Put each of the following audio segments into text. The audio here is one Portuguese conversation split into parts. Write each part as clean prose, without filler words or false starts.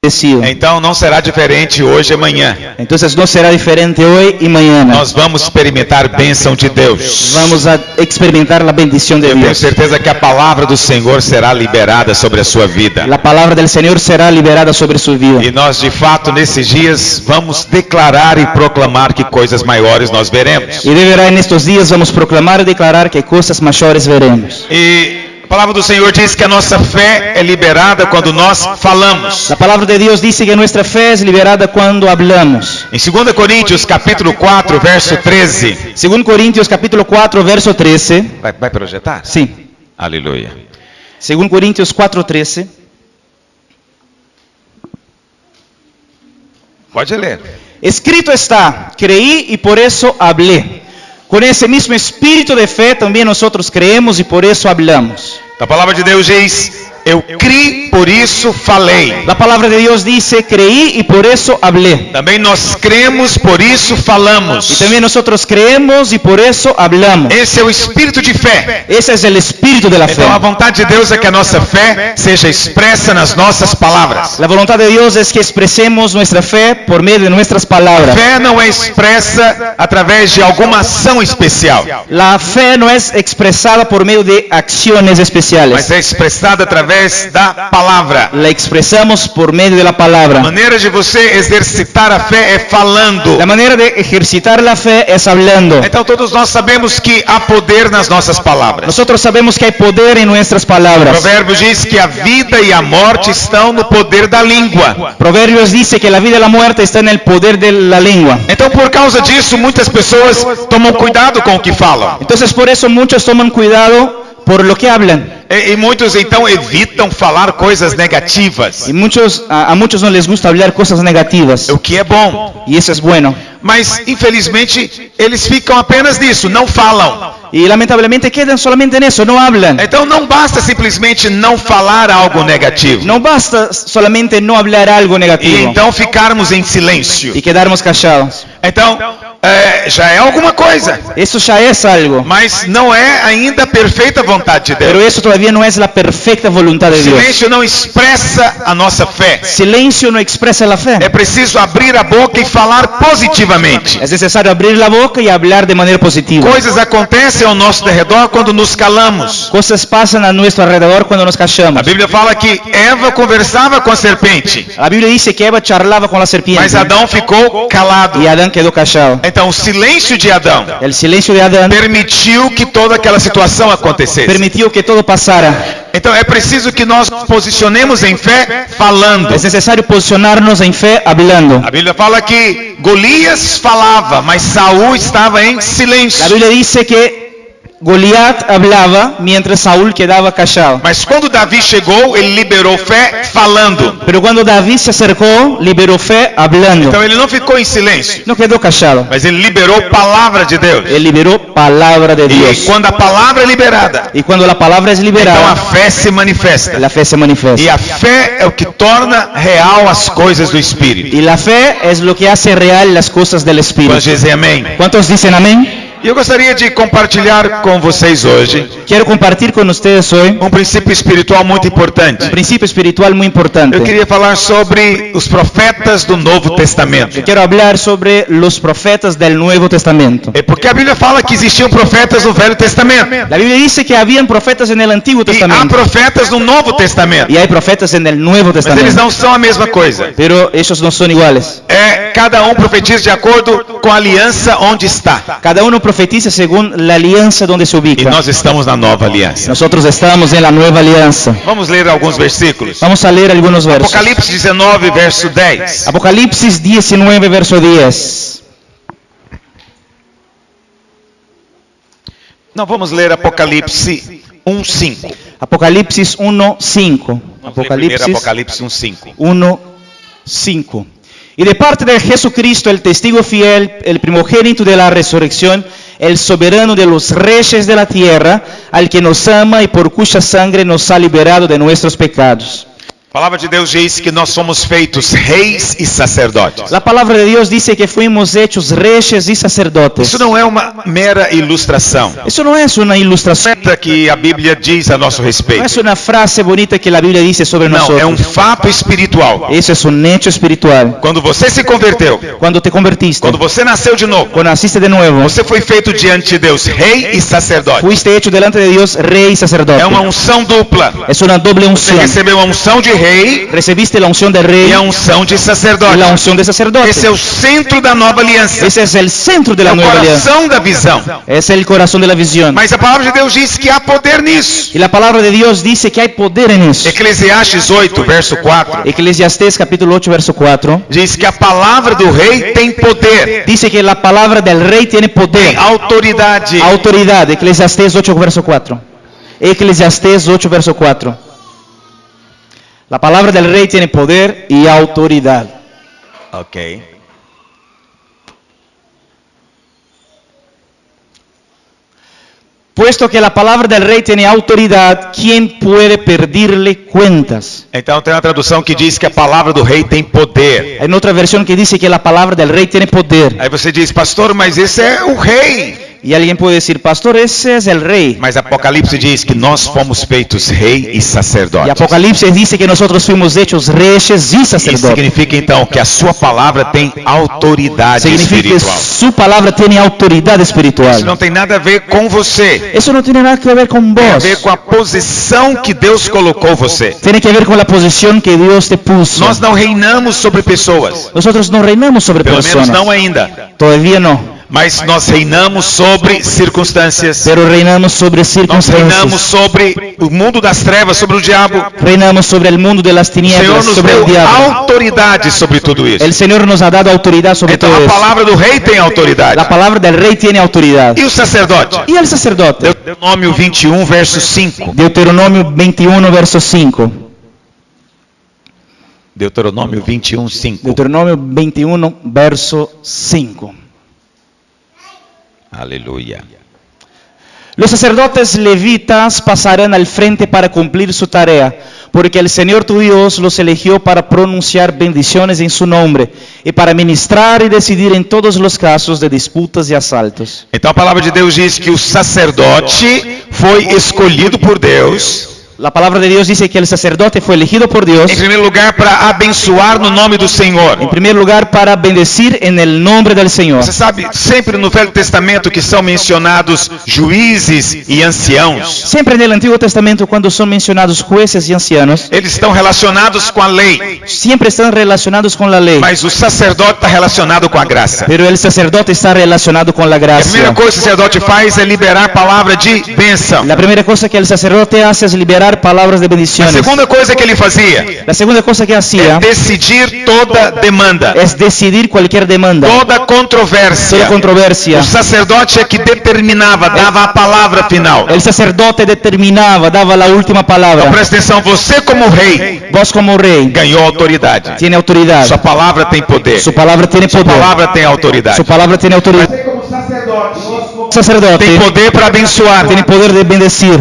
Então não será diferente hoje e amanhã. Entonces no será diferente hoy y mañana. Nós vamos experimentar bênção de Deus. Vamos a experimentar la bendición de Eu tenho Dios. certeza que a palavra do Senhor será liberada sobre a sua vida. La palabra del Señor será liberada sobre su vida. E nós, de fato, nesses dias, vamos declarar e proclamar que coisas maiores nós veremos. Y de verdad en estos días vamos a proclamar y declarar que cosas mayores veremos. E a palavra do Senhor diz que a nossa fé é liberada quando nós falamos. La palabra de Dios dice que nuestra fe es liberada cuando hablamos. Em 2 Coríntios, capítulo 4, verso 13. 2 Corintios capítulo 4, verso 13. Vai projetar? Sí. Aleluia. 2 Corintios 4, 13. Pode ler. Escrito está, creí y por eso hablé. Con ese mismo espíritu de fe también nosotros creemos y por eso hablamos. A palavra de Deus diz: eu criei, por isso falei. La palabra de Dios dice, creí y por eso hablé. Também nós cremos, por isso falamos. Y también nosotros creemos y por eso hablamos. Esse é o espírito de fé. Ese es el espíritu de la fe. Então a vontade de Deus é que a nossa fé seja expressa nas nossas palavras. La voluntad de Dios es que expresemos nuestra fe por medio de nuestras palabras. Fé não é expressa através de alguma ação especial, La fe no es expresada por medio de acciones mas especiales. é expressada através da palavra. La expresamos por medio de la A palabra. maneira de você exercitar a fé é falando. La manera de ejercitar la fe es hablando. Então todos nós sabemos que há poder nas nossas palavras. Nosotros sabemos que hay poder en nuestras O palabras. provérbio diz que a vida e a morte estão no poder da língua. Proverbios dice que la vida y la muerte están en el poder de la lengua. Então por causa disso muitas pessoas tomam cuidado com o que falam. Entonces por eso muchos toman cuidado por lo que hablan. E muitos então evitam falar coisas negativas, Y a muchos no les gusta hablar cosas negativas. o que é bom. Y eso es bueno. Mas infelizmente eles ficam apenas nisso, não falam. Y lamentablemente quedan solamente en eso, no hablan. Então não basta simplesmente não falar algo negativo. No basta solamente no hablar algo E negativo então ficarmos em silêncio. y quedarnos callados. Então já é alguma coisa, Eso ya es algo. mas não é ainda a perfeita vontade de Pero Deus. eso todavía no es la perfecta voluntad de Dios. Silêncio não expressa a nossa fé. Silencio no expresa la fe. É preciso abrir a boca e falar positivamente. Es necesario abrir la boca y hablar de manera positiva. Coisas acontecem ao nosso redor quando nos calamos. Cosas pasan a nuestro alrededor cuando nos A callamos. Bíblia fala que Eva conversava com a serpente, La Biblia dice que Eva charlaba con la serpiente mas Adão ficou calado. y Adán quedó callado. Então o silêncio de Adão El silencio de Adán permitiu que toda aquela situação acontecesse. permitió que todo pasara. Então é preciso que nós posicionemos em fé falando. Es necesario posicionarnos en fe hablando. A Bíblia fala que Golias falava, mas Saul estava em La silêncio. Biblia dice que Goliat hablaba mientras Saúl quedaba callado. Mas quando Davi chegou, ele liberou fé falando. Pero cuando David se acercó, liberó fe hablando. Então ele não ficou em silêncio, No quedó callado. mas ele liberou palavra de Deus. Él liberó palabra de E Dios. quando a palavra é liberada, Y cuando la palabra es então a liberada, fé se manifesta. la fe se manifiesta. E a fé é o que torna real as coisas do Espírito. Y la fe es lo que hace real las cosas del Espíritu. Quantos dizem amém? ¿Cuántos dicen amén? E eu gostaria de compartilhar com vocês hoje Quiero compartir con ustedes hoy princípio espiritual muito importante. un principio espiritual muy importante. Eu queria falar sobre os profetas do Novo Testamento. Quiero hablar sobre los profetas del Nuevo Testamento. É porque a Bíblia fala que existiam profetas no Velho Testamento. La Biblia dice que habían profetas en el Antiguo E há Testamento profetas no Novo Testamento. y hay profetas en el Nuevo Mas eles Testamento, não são a mesma coisa. pero ellos no son iguales. Cada um profetiza de acordo com a aliança onde está. Cada uno profetiza según la alianza donde se E ubica. nós estamos na nova aliança. Nosotros estamos en la nueva alianza. Vamos ler alguns versículos. Vamos a leer algunos versos. Apocalipse 19, verso 10. Apocalipsis 19, verso 10. Não, vamos ler Apocalipse 1:5. Apocalipsis 1:5. Primeiro Apocalipse 1:5. 1:5. Y de parte de Jesucristo, el testigo fiel, el primogénito de la resurrección, el soberano de los reyes de la tierra, al que nos ama y por cuya sangre nos ha liberado de nuestros pecados. A palavra de Deus diz que nós somos feitos reis e sacerdotes. La palabra de Dios dice que fuimos hechos reyes y sacerdotes. Isso não é uma mera ilustração. Eso no es una ilustración, Não é que a Bíblia diz a nosso no respeito. es una frase bonita que la Biblia dice sobre Não, é nosotros. fato espiritual. Eso es un hecho espiritual. Quando você se converteu, Cuando te convertiste, quando você nasceu de novo, cuando naciste de nuevo, você foi feito diante de Deus rei e sacerdote. fuiste hecho delante de Dios rey y sacerdote. É uma unção dupla. Es una doble Você unción. recebeu a unção de rei Recibiste la unción de rey e a unção de y sacerdote. la unción de sacerdote. Esse é o centro da nova aliança. Ese es el centro de É la o nueva alianza. coração da visão. Es el corazón de la visión. Mas a palavra de Deus diz que há poder nisso. Y la palabra de Dios dice que hay poder en eso. Eclesiastes 8, verso 4, Eclesiastés capítulo 8, verso 4. diz que a palavra do rei tem poder, Dice que la palabra del rey tiene tem poder, autoridade. autoridad. Eclesiastés 8, verso 4. Eclesiastés 8, verso 4. La palabra del rey tiene poder y autoridad. Ok. Puesto que la palabra del rey tiene autoridad, ¿quién puede pedirle cuentas? Então tem uma tradução que diz que a palavra do rei tem poder. Hay otra versión que dice que la palabra del rey tiene poder. Aí você diz, pastor, mas esse é o rei. Y alguien puede decir, pastor, ese es el rey. Mas Apocalipse diz que nós fomos feitos rei e Y sacerdote. Apocalipsis dice que nosotros fuimos hechos reyes y Isso sacerdotes. significa então que a sua palavra tem autoridade Significa que espiritual. su palabra tiene autoridad Isso espiritual. não tem nada a ver com você. Eso no tiene nada que ver con Tem a vos. ver com a posição que Deus colocou você. Tiene que ver con la posición que Dios te puso. Nós não reinamos sobre pessoas. Nosotros no reinamos sobre Pelo menos personas. não ainda. Todavía no. Mas nós reinamos sobre circunstâncias. Pero reinamos sobre Nós reinamos circunstancias. sobre o mundo das trevas, sobre o diabo. Reinamos sobre el mundo de las O Senhor tinieblas, nos sobre el deu diablo. autoridade sobre tudo isso. El Señor nos ha dado autoridad sobre Então todo a eso. palavra do rei tem autoridade. La palabra del rey tiene autoridad. E o sacerdote? Y el sacerdote. Deuteronômio 21, verso 5. Deuteronomio 21, verso 5. Deuteronômio 21, 5. Deuteronomio 21, verso 5. Aleluia. Los sacerdotes levitas pasarán al frente para cumplir su tarea, porque el Señor tu Dios los eligió para pronunciar bendiciones en su nombre y para ministrar y decidir en todos los casos de disputas y asaltos. Então a palavra de Deus diz que o sacerdote foi escolhido por Deus, La palabra de Dios dice que el sacerdote fue elegido por Dios, em primeiro lugar, para abençoar no nome do Senhor. en primer lugar, para bendecir en el nombre del Señor. Você sabe, sempre no Velho Testamento que são mencionados juízes e anciãos, Siempre en el Antiguo Testamento, cuando son mencionados jueces y ancianos, eles estão relacionados com a lei, siempre están relacionados con la ley, mas o sacerdote está relacionado com a graça. pero el sacerdote está relacionado con la A primeira gracia. coisa que o sacerdote faz é liberar palavra de bênção. La primera cosa que el sacerdote hace es liberar palabras de A bendiciones. segunda coisa que ele fazia La segunda cosa que é hacía decidir toda demanda, es decidir cualquier demanda, toda controvérsia. toda controversia. O sacerdote é que determinava, dava a palavra final. El sacerdote determinaba, daba la última palabra. Então presta atenção, você como rei Vos como rey ganhou autoridade. tiene autoridad. Sua palavra tem poder. Su palabra tiene Sua poder. palavra tem autoridade. Su palabra tiene autoridad. Você como sacerdote Sacerdote tem poder para abençoar. tiene poder de bendecir.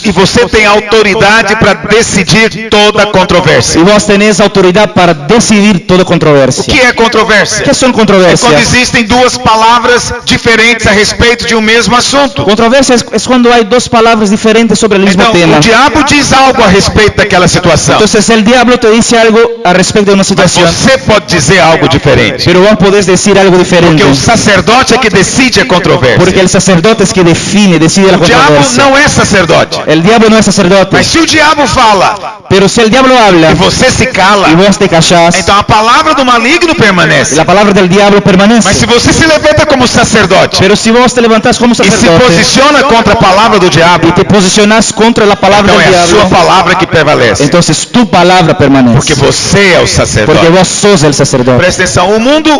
E você tem autoridade para decidir toda controvérsia. Y vos tenés autoridad para decidir toda O controversia. que é controvérsia? ¿Qué son É quando controversias? existem duas palavras diferentes a respeito de um mesmo assunto. Controversia es cuando hay dos palabras diferentes sobre el mismo Então, tema. o diabo diz algo a respeito daquela situação. Entonces el diablo te dice algo a respecto de una Mas situación, você pode dizer algo diferente. pero vos podés decir algo diferente. Porque o sacerdote é que decide a controvérsia. Porque el sacerdote es que define, decide la O diabo controversia. não é sacerdote. El diablo no es sacerdote. Mas se o diabo fala Pero si el diablo habla e você se cala, y vos te callás, então a palavra do maligno permanece. la palabra del diablo Mas permanece. se você se levanta como sacerdote Pero si vos te levantás como e se sacerdote posiciona contra a palavra do diabo, y te posicionás contra la palabra então del é a sua diablo, palavra que prevalece. entonces tu palabra permanece. Porque você é o Porque sacerdote. vos sos el sacerdote. Presta atenção, o mundo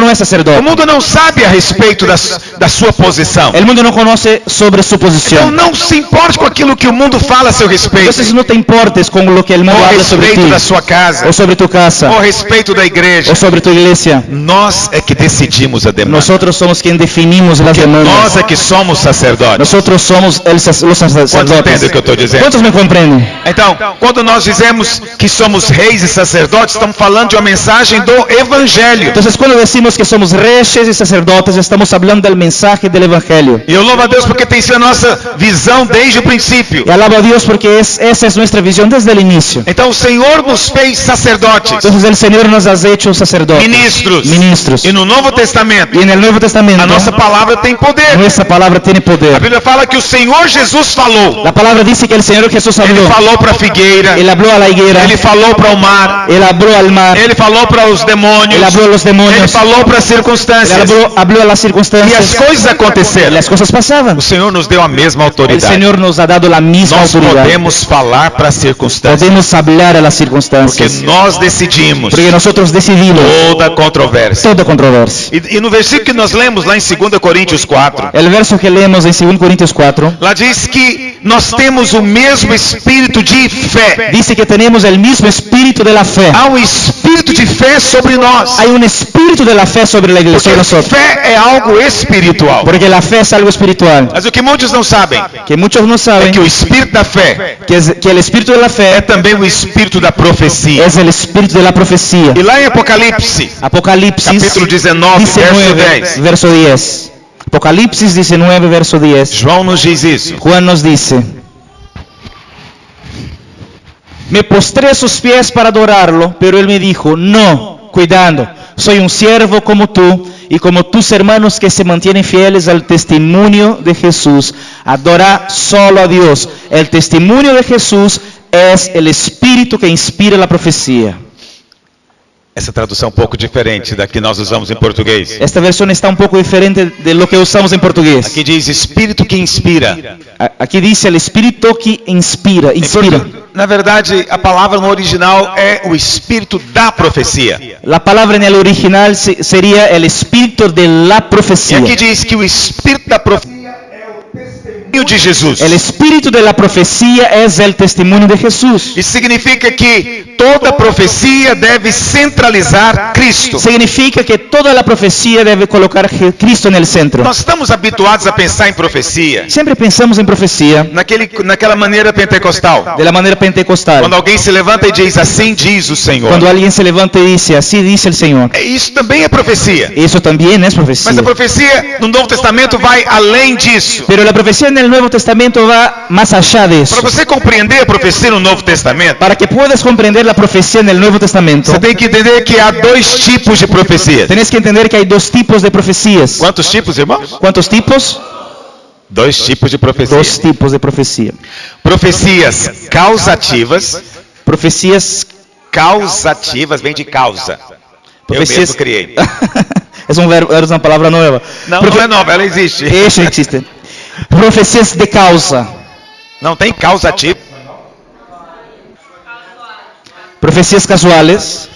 no es sacerdote. O mundo não sabe a respeito da sua posição. El mundo no conoce sobre su Então posición. não se importe com aquilo que o mundo fala a seu respeito. Entonces no te importes con lo que el mundo Ou a habla sobre respeito ti, da sua casa. o sobre tu casa, Ou a respeito da igreja. o sobre tu iglesia. Nós é que decidimos a demanda. Nosotros somos quien definimos las Porque demandas. nós é que somos sacerdotes. Nosotros somos los Quantos sacerdotes. entendem o que eu estou dizendo? ¿Cuántos me comprenden? Então, quando nós dizemos que somos reis e sacerdotes, estamos falando de uma mensagem do Evangelho. Entonces cuando decimos que somos reyes y sacerdotes, estamos hablando del mensaje del Evangelio. E eu louvo a Deus porque tem sido a nossa visão desde o princípio. Y alabo a Dios porque esa es nuestra visión desde el inicio. Então o Senhor nos fez sacerdotes, Entonces el Señor nos ha hecho sacerdotes, ministros. E no Novo Testamento, Y en el Nuevo Testamento, a nossa palavra tem poder. nuestra palabra tiene A poder. Bíblia fala que o Senhor Jesus falou. La palabra dice que el Señor Jesús Ele habló. falou para a figueira, Él habló a la higuera, ele falou para o mar, Él habló al mar, ele falou para os demônios, Él habló a los ele demonios, falou para as Él circunstâncias. habló a las E as circunstancias, coisas y aconteceram. las cosas pasaban. O Senhor nos deu a mesma El autoridade. Señor nos ha dado la misma Nós autoridad. podemos falar para as circunstâncias. Podemos hablar a las Porque circunstancias. nós decidimos Porque nosotros decidimos toda controvérsia. toda controversia. E no versículo que nós lemos lá em 2 Coríntios 4, El verso que leemos en 2 Corintios 4 lá diz que nós temos o mesmo espírito de fé. dice que tenemos el mismo espíritu de la fe. Há um espírito de fé sobre nós. Hay un espíritu de la fe sobre la iglesia, Porque sobre nosotros. fé é algo espiritual. Porque la fe es algo espiritual. Mas o que muitos não sabem Que muchos no é saben que o espírito da fé que el espíritu de la é fe também o espírito da profecia. es el espíritu de la profecía. E lá em Apocalipse, Apocalipsis capítulo 19, verso 19, 10, verso 10. Apocalipsis 19, verso 10. João nos diz isso. Juan nos dice: me postré a sus pies para adorarlo, pero él me dijo: no, cuidado, soy un siervo como tú y como tus hermanos que se mantienen fieles al testimonio de Jesús. Adora solo a Dios. El testimonio de Jesús es el espíritu que inspira la profecía. Essa tradução é um pouco diferente da que nós usamos em português. Esta versión está un poco diferente de lo que usamos en portugués. Aqui diz espírito que inspira. Aquí dice el espíritu que inspira. Na verdade, a palavra no original é o espírito da profecia. La palabra en el original sería el espíritu de la E profecía. aqui diz que o espírito da profecia é o testemunho de Jesus. El espíritu de la profecía es el testimonio de Jesús. Isso significa que toda profecia deve centralizar Cristo. Significa que toda la profecía debe colocar Cristo en el centro. Nós estamos habituados a pensar em profecia Siempre pensamos en profecía naquela maneira pentecostal. de la manera pentecostal. Quando alguém se levanta e diz, assim diz o Senhor. Cuando alguien se levanta y dice: así dice el Señor. Isso também é profecia. Eso también es profecía. Mas a profecia no Novo Testamento vai além disso. Pero la profecía en el Nuevo Testamento va más allá de eso. Para você compreender a profecia no Novo Testamento, Para que puedas comprender la profecía en el Nuevo Testamento, você tem que entender que há dois tipos de profecias. tenés que entender que hay dos tipos de profecías. Quantos tipos, irmãos? ¿Cuántos tipos? Dois tipos de profecia. Dos tipos de profecía. Profecias causativas. Profecías. Causativas vem de causa. Eu mesmo criei. Es un verbo, es una palabra nueva. Não, não é nova, ela existe. Eso existe. Profecías de causa. Não tem causativo. Profecías casuales.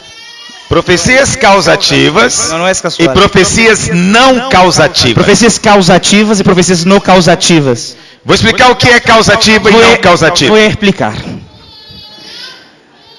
Profecias causativas Não é e casual. profecias não causativas. Profecías causativas y profecías no causativas. Vou explicar o que é causativa e não causativa. Voy a explicar.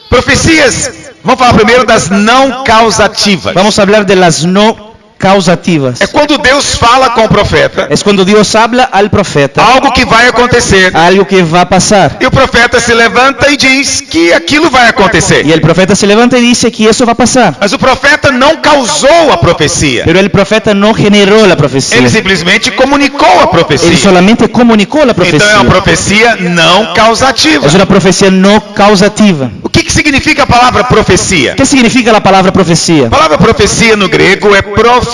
Profecias, vamos falar primeiro das não causativas. Vamos a hablar de las no causativas. É quando Deus fala com o profeta Es cuando Dios habla al profeta algo que vai acontecer. algo que va a pasar. E o profeta se levanta e diz que aquilo vai acontecer. Y el profeta se levanta y dice que eso va a pasar. Mas o profeta não causou a profecia. Pero el profeta no generó la profecía. Ele simplesmente comunicou a Él profecia. solamente comunicó la Então é profecía. uma profecia não causativa. Es una profecía no causativa. O que significa a palavra profecia? ¿Qué significa la palabra profecía? A palavra profecia no grego é profemi.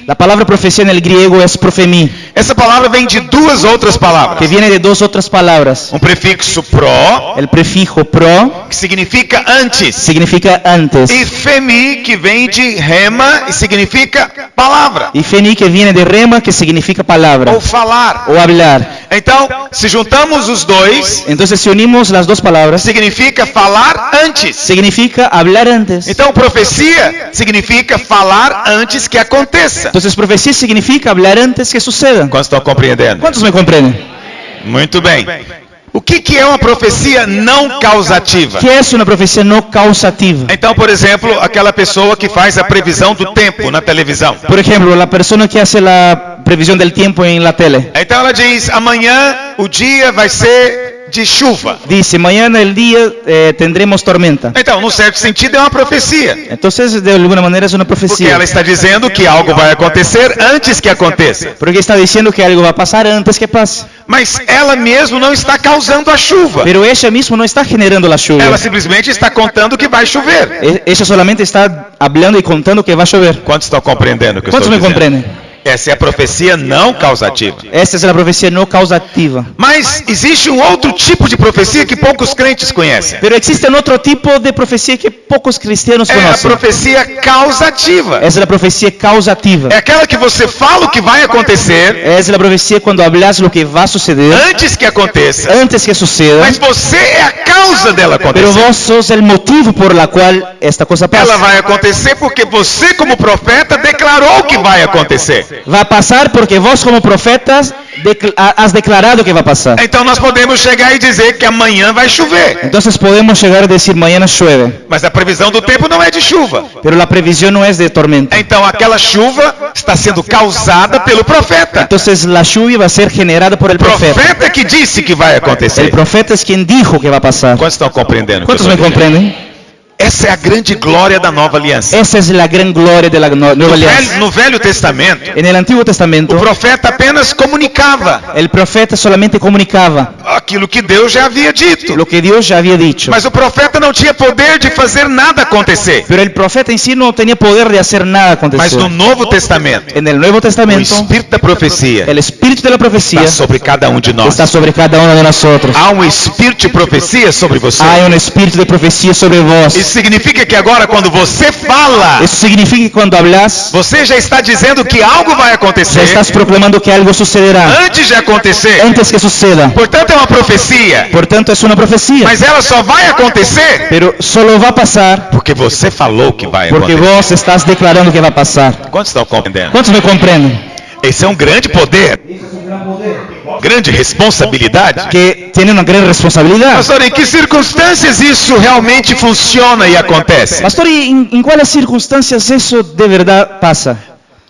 La palabra profecía en el griego es profemi, Essa palavra vem de duas outras que palavras. viene de dos otras palabras. Um prefixo pro, El prefijo pro que significa antes, significa antes. e femi, que vem de rema e significa palavra Y feni, que viene de rema, que significa palabra ou falar. o hablar. Então, se juntamos os dois, Entonces, si unimos las dos palabras, significa falar antes. significa hablar antes. Então, profecia significa falar antes que aconteça. Entonces, profecía significa hablar antes que suceda. Quantos estão compreendendo? ¿Cuántos me comprenden? Muito bem. O que é uma profecia não causativa? ¿Qué es una profecía no causativa? Então, por exemplo, aquela pessoa que faz a previsão do tempo na televisão. Por ejemplo, la persona que hace la previsión del tiempo en la tele. Então ela diz, amanhã o dia vai ser de chuva. Dice, mañana el día tendremos tormenta. Então, num certo sentido, é uma profecia. Entonces, de alguna manera es una Porque profecía. ela está dizendo que algo vai acontecer antes que aconteça. Porque está diciendo que algo va a pasar antes que pase. Mas ela mesma não está causando a chuva. Pero ella misma no está generando la lluvia. Ela simplesmente está contando que vai chover. Ella solamente está hablando y contando que va a llover. Quantos estão compreendendo o que eu ¿Cuántos estou me dizendo? comprenden? Essa é a profecia não causativa. Esta es la profecía no causativa. Mas existe um outro tipo de profecia que poucos crentes conhecem. Pero existe otro tipo de profecía que pocos cristianos É a conocen. profecia causativa. Es la profecía causativa. É aquela que você fala o que vai acontecer Es la profecía cuando hablas lo que va a suceder antes que aconteça. antes que suceda. Mas você é a causa dela Pero acontecer. vos sos el motivo por la cual esta cosa Ela pasa. vai acontecer porque você, como profeta, declarou que vai acontecer. Va a pasar porque vos como profetas has declarado que va a pasar. Então nós podemos chegar e dizer que amanhã vai chover. Entonces podemos llegar a decir mañana llueve. Mas a previsão do tempo não é de chuva. Pero la previsión no es de tormenta. Então aquela chuva está sendo causada pelo profeta. Entonces la lluvia va a ser generada por el profeta. Profeta que disse que vai El acontecer. profeta es quien dijo que va a pasar. Quantos estão compreendendo? o que eu ¿Cuántos me estou dizendo? comprenden? Essa é a grande glória da nova aliança. Esa es la gran gloria de la nueva alianza. No Velho Testamento, En el Antiguo Testamento, o profeta apenas comunicava el profeta solamente comunicaba aquilo que Deus já havia dito. lo que Dios ya había dicho. Mas o profeta não tinha poder de fazer nada acontecer. Pero el profeta en sí no tenía poder de hacer nada Mas acontecer. no Novo Testamento, En el Nuevo o Testamento, Espírito da profecia el espíritu de la profecía está sobre cada um de nós. está sobre cada uno de nosotros. Há um espírito de profecia sobre você. Hay un espíritu de profecía sobre vos. Isso significa que agora, quando você fala, Eso significa que cuando hablas, você já está dizendo que algo vai ya acontecer estás proclamando que algo sucederá antes de acontecer. antes que suceda. Portanto, é uma profecia. Por tanto, es una profecía. Mas ela só vai acontecer Pero solo va a pasar porque você falou que vai porque acontecer. vos estás declarando que va a pasar. Quantos estão compreendendo? ¿Cuántos me comprenden? Esse é um grande poder, grande responsabilidade. Que tiene una gran responsabilidad. Pastor, em que circunstâncias isso realmente funciona e acontece? Pastor, ¿y en cuáles circunstancias eso de verdad pasa?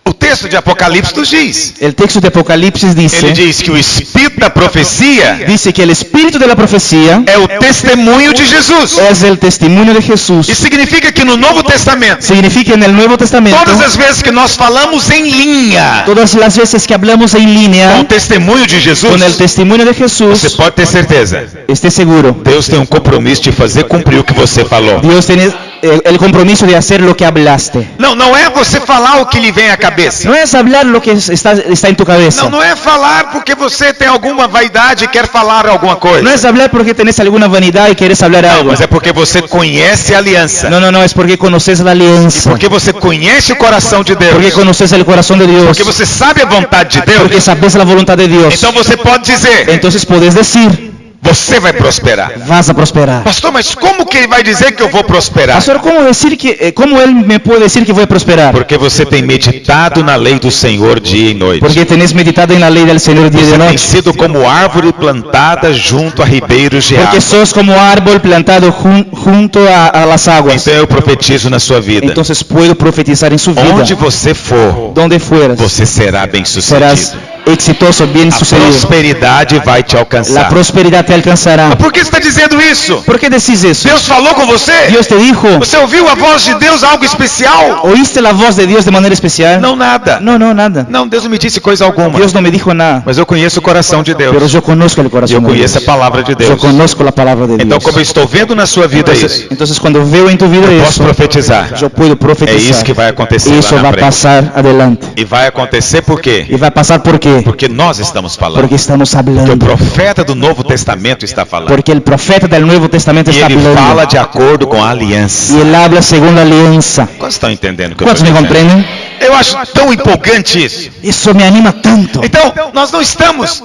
O texto de Apocalipse nos diz. El texto de Apocalipsis Ele dice diz que o espírito da profecia que el espíritu de la profecía é o testemunho de Jesus. es el testimonio de Jesús. Isso significa que no Novo Testamento, Significa en el Nuevo Testamento, todas as vezes que nós falamos em linha todas las veces que hablamos en com o línea testemunho de Jesus, con el testimonio de você Jesús, pode ter certeza. esté seguro, Deus tem um compromisso de fazer cumprir o que você falou. Dios tiene el compromiso de hacer lo que hablaste. Não é você falar o que lhe vem à cabeça. No es hablar lo que está en tu cabeza. Não é falar porque você tem alguma vaidade e quer falar alguma coisa. No es hablar porque tenés alguna vanidad y quieres hablar Não, algo. mas é porque você conhece a aliança. No, es porque conoces la alianza. Porque você conhece o coração de Deus. Porque conoces el corazón de Dios. Porque você sabe a vontade de Porque Deus. sabes la voluntad de Dios. Então você pode dizer, Entonces puedes decir, você vai prosperar. vas a prosperar. Pastor, mas como que ele vai dizer que eu vou prosperar? Pastor, ¿cómo él me puede decir que voy a prosperar? Porque você tem meditado na lei do Senhor dia e noite. Porque tenés meditado en la ley del Señor día y de Você tem noche. sido como árvore plantada junto a ribeiros de Porque água. sos como árbol plantado junto a las aguas. Então eu profetizo na sua vida. Entonces puedo profetizar en su vida. Onde você for, Donde fueras, você será bem serás sucedido. exitoso, bien A sucedido. prosperidade vai te La alcançar. prosperidad te alcanzará. Por que você está dizendo isso? ¿Por qué decís eso? Deus falou com você? Dios te dijo, Você ouviu a voz de Deus algo especial? ¿oíste la voz de Dios de manera especial? Não, nada. No, nada. Não, Deus não me disse coisa alguma. Dios no me dijo nada. Mas eu conheço o coração de Pero Deus. yo conozco el Eu corazón de conheço a Dios. palavra de Yo Deus. conozco la palabra de Então, Dios. como eu estou vendo na sua vida isso, Entonces cuando veo en tu vida eu posso eso, profetizar. yo puedo É profetizar. isso que vai acontecer Eso lá va na a frente. pasar adelante. E vai acontecer por quê? Y va a pasar ¿por qué? Porque nós estamos falando. Porque estamos Porque o hablando. profeta do Novo Testamento está falando. Porque el profeta del Nuevo Testamento E está ele fala hablando. de acordo com a aliança. Y él habla según la alianza. Quantos estão entendendo o que eu ¿Cuántos estou me dizendo? comprenden? Eu acho tão empolgante isso. Eso me anima tanto. Então, nós não estamos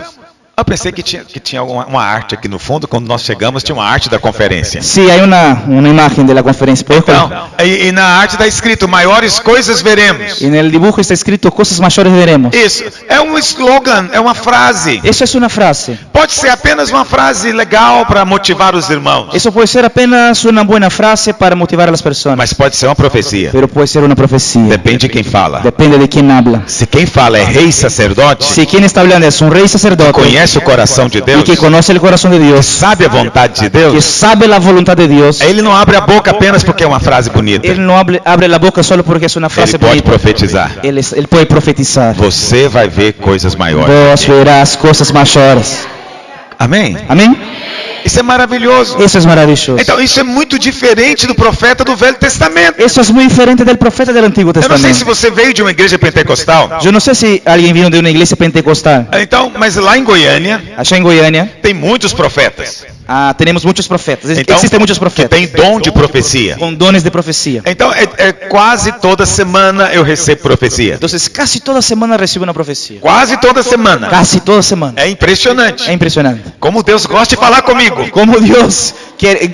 Eu pensei que tinha uma arte aqui no fundo. Quando nós chegamos, tinha uma arte da conferência. Sí, hay una imagen de la conferencia. ¿Puedes colocar? Então, e na arte está escrito, maiores coisas veremos. En el dibujo está escrito, cosas mayores veremos. Isso, é um slogan, é uma frase. Eso es una frase. Pode ser apenas uma frase legal para motivar os irmãos. Eso puede ser apenas una buena frase para motivar a las personas. Mas pode ser uma profecia. Pero puede ser una profecía. Depende de quem fala. Depende de quién habla. Se quem fala é rei sacerdote, Si quien está hablando es un rey sacerdote conhece o coração de y Deus, que conoce el corazón de Dios, sabe a vontade de que Deus, sabe la voluntad de Dios, ele não abre a boca apenas porque é uma frase bonita. él no abre la boca solo porque es una frase Ele pode bonita. profetizar. Él puede profetizar. Você vai ver coisas maiores. Vos verás cosas mayores. Amém? Amén. Isso é maravilhoso. Eso es maravilloso. Então, isso é muito diferente do profeta do Velho Testamento. Eso es muy diferente del profeta del Antiguo Eu não sei se Testamento. você veio de uma igreja pentecostal. Yo no sé si alguien vino de una iglesia pentecostal. Então, mas lá em Goiânia Allá en Goiânia tem muitos profetas tenemos muchos profetas. Então, Existen muchos que profetas tem dom de profecia. con dones de profecía. Então, quase toda semana eu recebo profecia. Entonces, casi toda semana recibo una profecía. Quase toda semana. Casi toda semana. É impressionante. Es impresionante. Como Deus gosta de falar comigo. Como Dios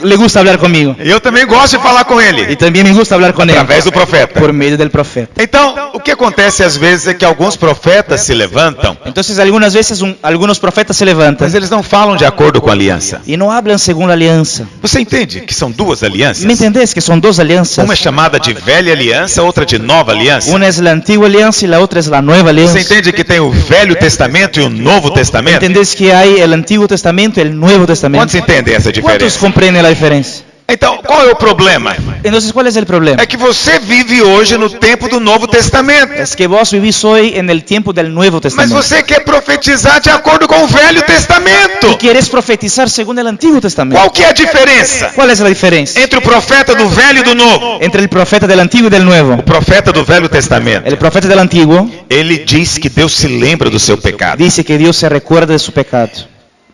le gusta hablar conmigo. E eu também gosto de falar com Y Ele. también me gusta hablar con él Através do profeta. por medio del profeta. Então, o que acontece às vezes é que alguns profetas se levantam, Entonces, algunas veces algunos profetas se levantan mas eles não falam de acordo com a aliança. y no hablan según la alianza. Você entende que são duas alianças? ¿Me entendés? Que son dos alianzas. Uma é chamada de velha aliança, outra de nova aliança. Una es la antigua alianza y la otra es la nueva alianza. Você entende que tem o Velho Testamento e o Novo Testamento? ¿Entendés que hay el Antiguo Testamento y el Nuevo Testamento? Quantos entendem essa ¿Cuántos diferença? comprenden la diferencia? Então, qual é o problema? Entonces, ¿cuál es el problema? É que você vive hoje no tempo do Novo Testamento. Es que vos vivís hoy en el tiempo del Nuevo Mas Testamento. você quer profetizar de acordo com o Velho Testamento. Y quieres profetizar según el Antiguo Testamento. Qual que é a diferença ¿Cuál es la diferencia entre o profeta do Velho e do Novo? entre el profeta del Antiguo y del Nuevo? O profeta do Velho Testamento, El profeta del Antiguo ele diz que Deus se lembra do seu pecado. dice que Dios se recuerda de su pecado.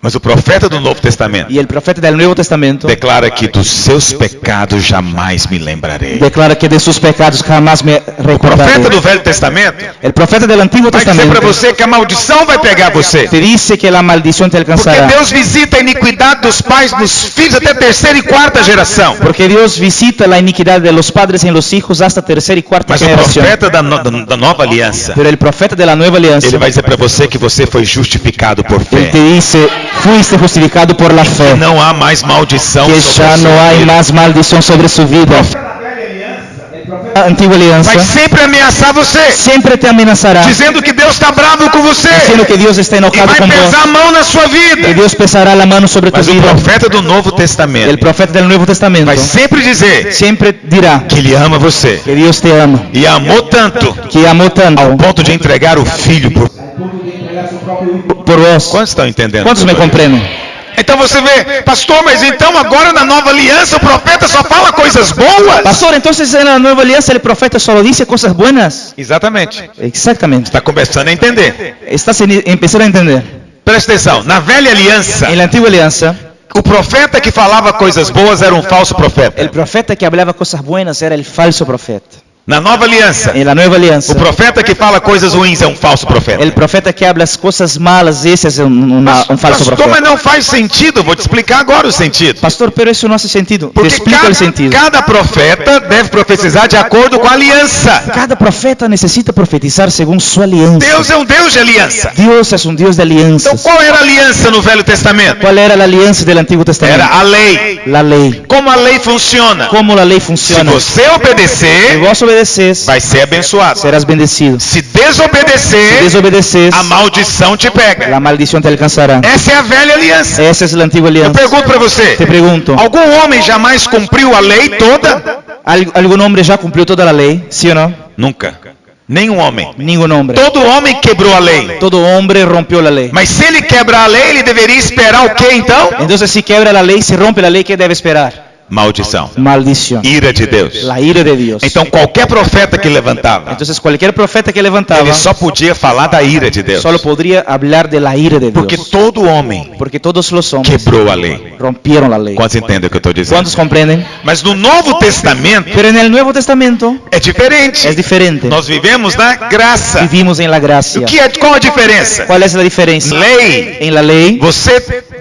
Mas o profeta do Novo Testamento Y el profeta del Nuevo Testamento declara que dos seus pecados jamais me lembrarei. declara que de sus pecados jamás me O profeta recordaré. do Velho Testamento El profeta del Antiguo vai dizer para Testamento você que a maldição vai pegar você. te dice que la maldición te Porque alcanzará. Deus visita a iniquidade dos pais nos filhos até terceira e quarta geração. Porque Dios visita la iniquidad de los padres en los hijos hasta tercera y cuarta Mas o generación. profeta da nova aliança, Pero el profeta de la nueva alianza, ele vai dizer para você que você foi justificado por él fé. te dice, fuiste justificado por la fe, Não há mais maldição que sobre ya a no sua hay vida. más maldición sobre su vida. La antigua alianza Vai sempre ameaçar você, siempre te amenazará, dizendo que Deus está bravo com você diciendo que Dios está e enojado vai con vos, pesar a mão na sua que vida. Dios pesará la mano sobre tu Mas o vida. profeta do Novo El Testamento profeta del Nuevo Testamento vai sempre dizer siempre dirá que ele ama você que Dios te ama, e amou tanto que amó tanto ao ponto de entregar o filho por. por vos. Quantos estão entendendo? ¿Cuántos me comprenden? Então você vê, pastor, mas então agora na nova aliança o profeta só fala coisas boas? Pastor, entonces en la nueva alianza el profeta solo dice cosas buenas. Exatamente. Exactamente. Está começando a entender. Estás empezando a entender. Presta atenção, na velha aliança, En la antigua alianza, o profeta que falava coisas boas era um falso profeta. el profeta que hablaba cosas buenas era el falso profeta. Na nova aliança, En la nueva alianza, o profeta que fala coisas ruins é um falso profeta. el profeta que habla cosas malas, ese es un falso Pastor, mas profeta. não faz sentido. Vou te explicar agora o sentido. Pastor, pero eso no hace sentido. Te Porque explico el sentido. cada profeta deve profetizar de acordo com a aliança. Cada profeta necesita profetizar según su alianza. Deus é um Deus de aliança. Dios es un Dios de Então alianzas. qual era a aliança no Velho Testamento? ¿Cuál era la alianza del Antiguo Testamento? Era a lei. La ley. Como a lei funciona? ¿Cómo la ley Se funciona? você Si obedecer, vos obedeces, vai ser abençoado. serás bendecido. Se Si desobedecer, desobedeces, a maldição te pega. la maldición te alcanzará. Essa é a velha aliança. Esa es la antigua Eu alianza. pergunto para você: Te pregunto, algum homem jamais cumpriu a lei toda? ¿algún hombre ya cumplió toda la ley? ¿Sí o no? Nunca. Nenhum homem. Ningún hombre. Todo homem quebrou a lei. Todo hombre rompió la ley. Mas se ele quebrar a lei, ele deveria esperar o quê então? Entonces, si quebra la ley, si rompe la ley, ¿qué debe esperar? maldição, maldición, ira de Deus. la ira de Dios. Então qualquer profeta que levantava, Entonces cualquier profeta que levantaba ele só podia falar da ira de Deus, solo podría hablar de la ira de porque Dios. todo homem Porque todos los hombres quebrou a lei. rompieron la lei. Quantos entendem o que eu estou dizendo? ¿Cuántos comprenden? Mas no Novo Testamento Pero en el Nuevo Testamento é diferente. es diferente. Nós vivemos na graça. Vivimos en la gracia. Qual a diferença? ¿Cuál es la diferencia? Lei, En la ley, você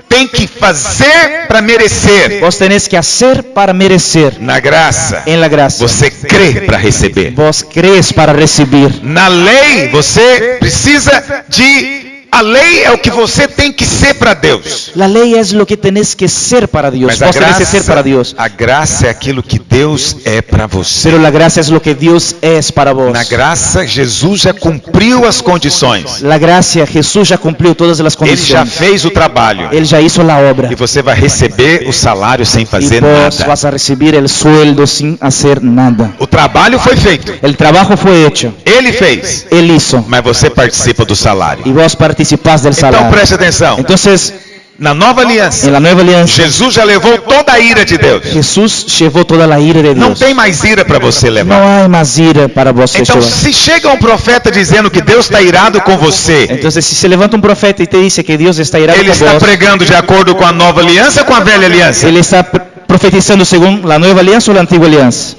tem que fazer para merecer. vos tenés que hacer para merecer. Na graça, En la gracia, você crê para receber. vos crees para recibir. Na lei, você precisa de... A lei é o que você tem que ser para Deus. La ley es lo que tenés que ser para Dios. Mas a Vos tenés que ser para Dios. graça é aquilo que Deus é para você. Pero la gracia es lo que Dios es para vos. Na graça, Jesus já cumpriu as condições. La gracia, Jesús ya cumplió todas las Ele já condiciones. fez o trabalho. Él ya hizo la obra. E você vai receber o salário sem Y fazer vos nada. vas a recibir el sueldo sin hacer nada. O trabalho foi feito. El trabajo fue hecho. Ele fez. Él hizo. Mas você participa do salário. Y vos participás del Então salario. preste atenção. Entonces, Na nova aliança, en la nueva alianza, Jesus já levou toda a ira de Deus. Jesús llevó toda la ira de Não Dios. tem mais ira para você No levar. hay más ira para vos Então, llevar. se chega um profeta dizendo que Deus está irado com você, Entonces, si se levanta un profeta y te dice que Dios está irado ele con está vos, pregando de acordo com a nova aliança ou com a velha aliança? él está profetizando según la nueva alianza o la antigua alianza.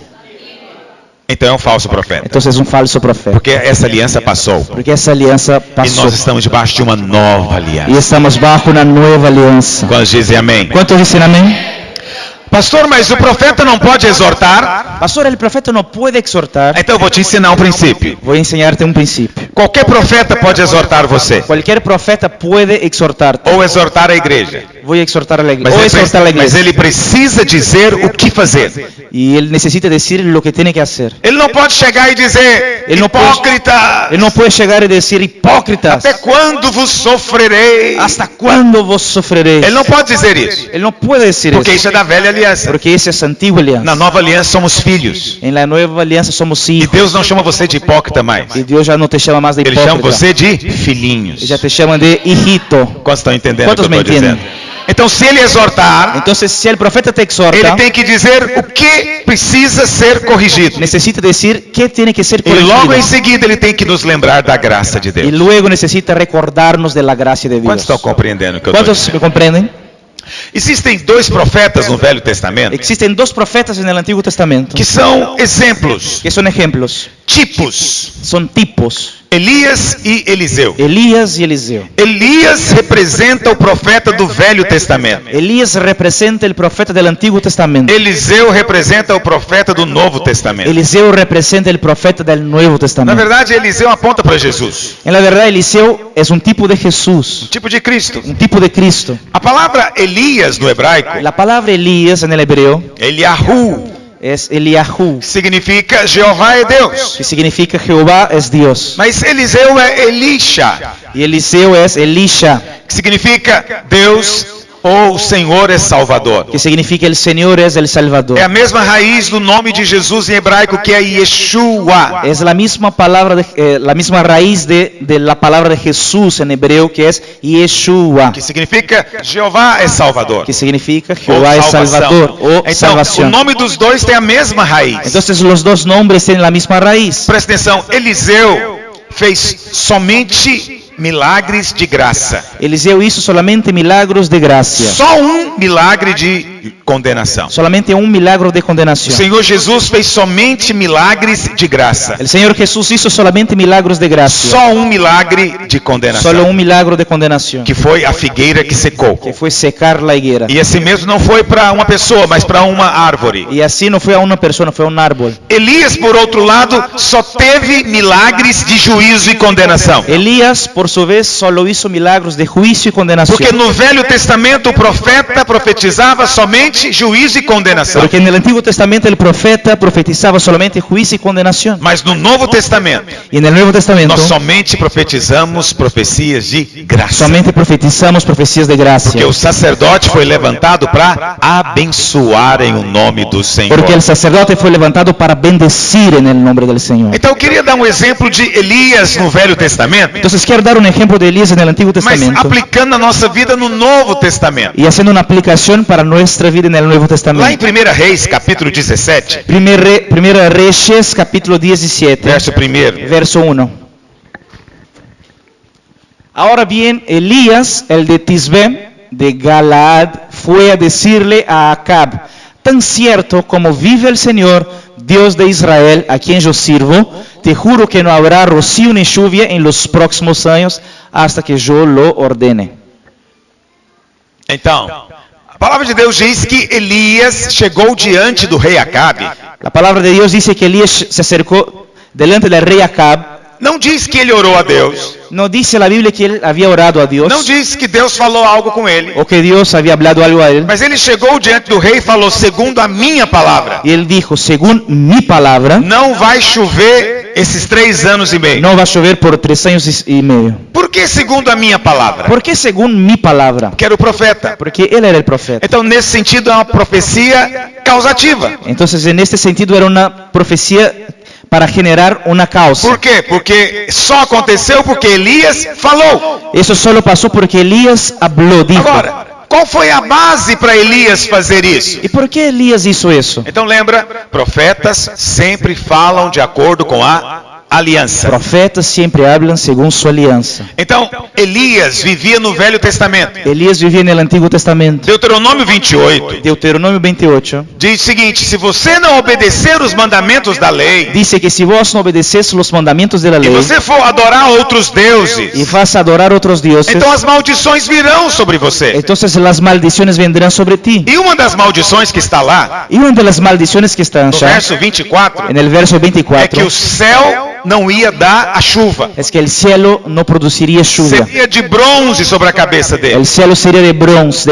Então é um falso profeta. Entonces es un falso profeta. Porque essa aliança passou. Porque esa alianza E pasó. nós estamos debaixo de uma nova Y aliança. estamos bajo una nueva alianza. Quando dizem amém? ¿Cuántos dicen amén? Pastor, mas o profeta não pode exortar? Pastor, el profeta no puede exhortar. Então eu vou te ensinar um princípio. Voy a enseñarte un principio. Qualquer profeta pode exortar você. Cualquier profeta puede exhortarte. Ou exortar a igreja. Voy a exhortar a la iglesia. Mas O ele, exhortar a la mas iglesia. ele precisa dizer o que fazer. Y él necesita decir lo que tiene que hacer. Ele não pode chegar e dizer, Ele não pode- hipócrita, Él no puede llegar y decir, hipócritas, até quando vos sofrerei? ¿hasta cuándo vos sofreréis? Ele não pode dizer isso, Él no puede decir porque eso. isso é da velha aliança. Porque esa es antigua alianza. Na nova aliança somos filhos. En la nueva alianza somos E hijos. Deus não chama você de hipócrita mais. Y Dios ya no te llama más de Ele chama hipócrita. você de filhinhos. Ya te llaman de hijito. Quantos estão entendendo o que Quantos eu me estou dizendo? entendem? Então, se ele exortar, Entonces, si el profeta te ele exhorta, tem que dizer o que precisa ser corrigido. necesita decir qué tiene que ser E logo em corregido. seguida ele tem que nos lembrar da graça de Y Deus. luego necesita recordarnos de la gracia de Quantos Dios. estão compreendendo o que eu estou ¿Cuántos dizendo? me comprenden? Existem dois profetas no Velho Testamento Existen dos profetas en el Antiguo Testamento que são exemplos, que son ejemplos, tipos, son tipos, Elias e Eliseu. Elías y Eliseo. Elias representa o profeta do Velho Testamento. Elías representa el profeta del Antiguo Testamento. Eliseu representa o profeta do Novo Testamento. Eliseo representa el profeta del Nuevo Na Testamento. verdade, Eliseu aponta para Jesus, En la verdad, Eliseo es un tipo de Jesús, tipo de Cristo. un tipo de Cristo. A palavra Elias no hebraico, La palabra Elías en el hebreo Eliahu, es Eliahu, significa Jeová é Deus. que significa Jehová es Dios. Mas Eliseu é Elisha, Y Eliseo es Elisha, que significa Deus ou o Senhor é Salvador. que significa el Señor es el Salvador. É a mesma raiz do nome de Jesus em hebraico, que é Yeshua. Es la misma palabra, la misma raíz de la palabra de Jesús en hebreo, que es Yeshua, Que significa Jeová é Salvador. que significa Ou Jehová es salvação. Salvador o Então, o salvación. nome dos dois tem a mesma raiz. Entonces los dos nombres tienen la misma raíz. Presta atenção, Eliseu fez somente milagres de graça. Eliseo hizo solamente milagros de gracia, Só um milagre de condenação. solamente un milagro de O condenación. Senhor Jesus fez somente milagres de graça. El Señor Jesús hizo solamente milagros de gracia, Só um milagre de solo condenação, un milagro de condenación, que foi a figueira que secou. que fue secar la higuera. E esse mesmo não foi para uma pessoa, mas para uma árvore. Y así no fue a una persona, fue a un árbol. Elias, por outro lado, só teve milagres de juízo e condenação. Elías, por su vez, solo hizo milagros de juicio y condenación. Porque no Velho Testamento o profeta profetizava somente juízo e condenação. Porque en el Antiguo Testamento el profeta profetizaba solamente juicio y condenación. Mas no Novo Testamento, Y en el Nuevo Testamento nós somente profetizamos profecias de graça. solamente profetizamos profecías de gracia. Porque o sacerdote foi levantado para abençoar em o nome do Senhor. Porque el sacerdote fue levantado para bendecir en el nombre del Señor. Então eu queria dar um exemplo de Elias no Velho Testamento, Entonces quiero dar un ejemplo de Elías en el Antiguo mas Testamento aplicando a nossa vida no Novo Testamento. y haciendo una aplicación para nuestra nuestra vida en el Nuevo Lá em Testamento. 1 Reis, capítulo 17, Primera Reyes, capítulo 17, verso 1. verso 1. Ahora bien, Elías, el de Tisbé, de Galaad, fue a decirle a Acab: tan cierto como vive el Señor, Dios de Israel, a quien yo sirvo, te juro que no habrá rocío ni lluvia en los próximos años hasta que yo lo ordene. Então, a palavra de Deus diz que Elias chegou diante do rei Acabe. La palabra de Dios dice que Elías se acercó delante del rey Acab. Não diz que ele orou a Deus. No dice la Biblia que él había orado a Dios Não diz que Deus falou algo com ele. o que Dios había hablado algo a él. Mas ele chegou diante do rei e falou: segundo a minha palavra, Y él dijo: según mi palabra, não vai chover esses 3 anos e meio. no va a llover por 3 años y medio. Por que segundo a minha palavra? ¿Por qué según mi palabra? Porque era o profeta. Porque él era el profeta. Então, nesse sentido, é uma profecia causativa. Entonces, en este sentido, era una profecía para generar una causa. Por quê? Porque só aconteceu porque Elias falou. Eso solo pasó porque Elías habló, dijo. Agora, qual foi a base para Elias fazer isso? ¿Y por qué Elías hizo eso? Então lembra, profetas sempre falam de acordo com a aliança. Profetas siempre hablan según su alianza. Então, Elias vivia no Velho Testamento. Elías vivía en el Antiguo Testamento. Deuteronômio 28 Deuteronomio 28 diz o seguinte: se você não obedecer os mandamentos da lei, dice que si vos no obedeces los mandamientos de la e ley você for adorar outros y deuses, vas a adorar otros dioses, então as maldições virão sobre você. entonces las maldiciones vendrán sobre ti. E uma das maldições que está lá, Y una de las maldiciones que están no allá, verso 24, en el verso é que 24, o céu não ia dar a chuva. es que el cielo no produciría lluvia. Seria de bronze sobre a cabeça dele. El cielo sería de bronce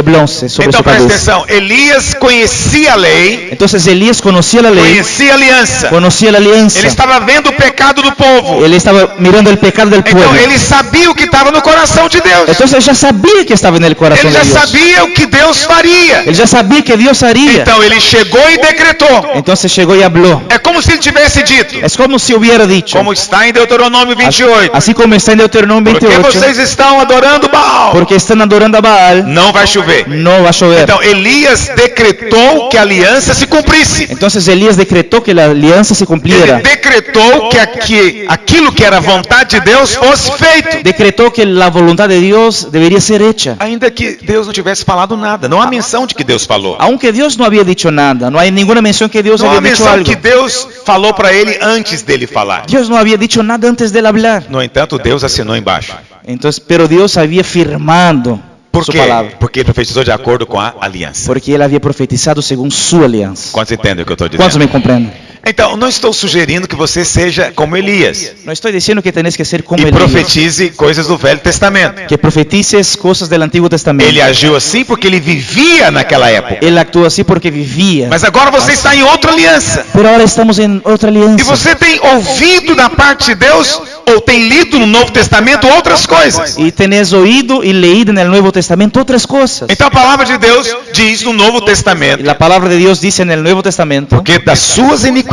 sobre Então su presta cabeza. atenção, Elias conhecia a lei, Entonces Elías conocía la ley, conhecia a aliança. conocía la alianza. Ele estava vendo o pecado do povo. Él estaba mirando el pecado del Então pueblo. ele sabia o que estava no coração de Deus. Entonces ya sabía que estaba en el corazón Ele de já Dios. sabia o que Deus faria. Él ya sabía que Dios haría. Então ele chegou e decretou. Entonces llegó y habló. É como se ele tivesse dito, Es como si hubiera dicho, como está em Deuteronômio 28. así como está en Deuteronomio Porque 28, vocês estão adorando Baal. porque están adorando a Baal, Não vai chover. no va a llover. Então Elias decretou que a aliança se cumprisse. Entonces Elías decretó que la alianza se Ele cumpliera. decretou que aquilo que era vontade de Deus fosse feito. Decretó que la voluntad de Dios debería ser hecha. Ainda que Deus não tivesse falado nada. Não há menção de que Deus falou. Aunque Dios no había dicho nada, no hay ninguna mención que Dios Não há había dicho menção algo. que Deus falou para ele antes dele falar. Dios no había dicho nada antes de él hablar. No entanto, Deus assinou embaixo. Entonces, pero Dios había firmado Por su quê? palabra, Porque ele profetizou de acordo com a aliança. porque él había profetizado según su alianza. Quantos entendem o que eu estou ¿Cuántos dizendo? me comprenden? Então, não estou sugerindo que você seja como Elias No estoy diciendo que tenés que ser como e Elías, profetize coisas do Velho Testamento. que profetices cosas del Antiguo Testamento. Ele agiu assim porque ele vivia naquela época. Él actuó así porque vivía. Mas agora você está em outra aliança. Pero ahora estamos en otra E alianza. você tem ouvido da parte de Deus, ou tem lido no Novo Testamento outras coisas. Y tenés oído y leído en el Nuevo Testamento otras cosas. Então a palavra de Deus diz no Novo Y Testamento, la palabra de Dios dice en el Nuevo Testamento, porque das suas iniquidades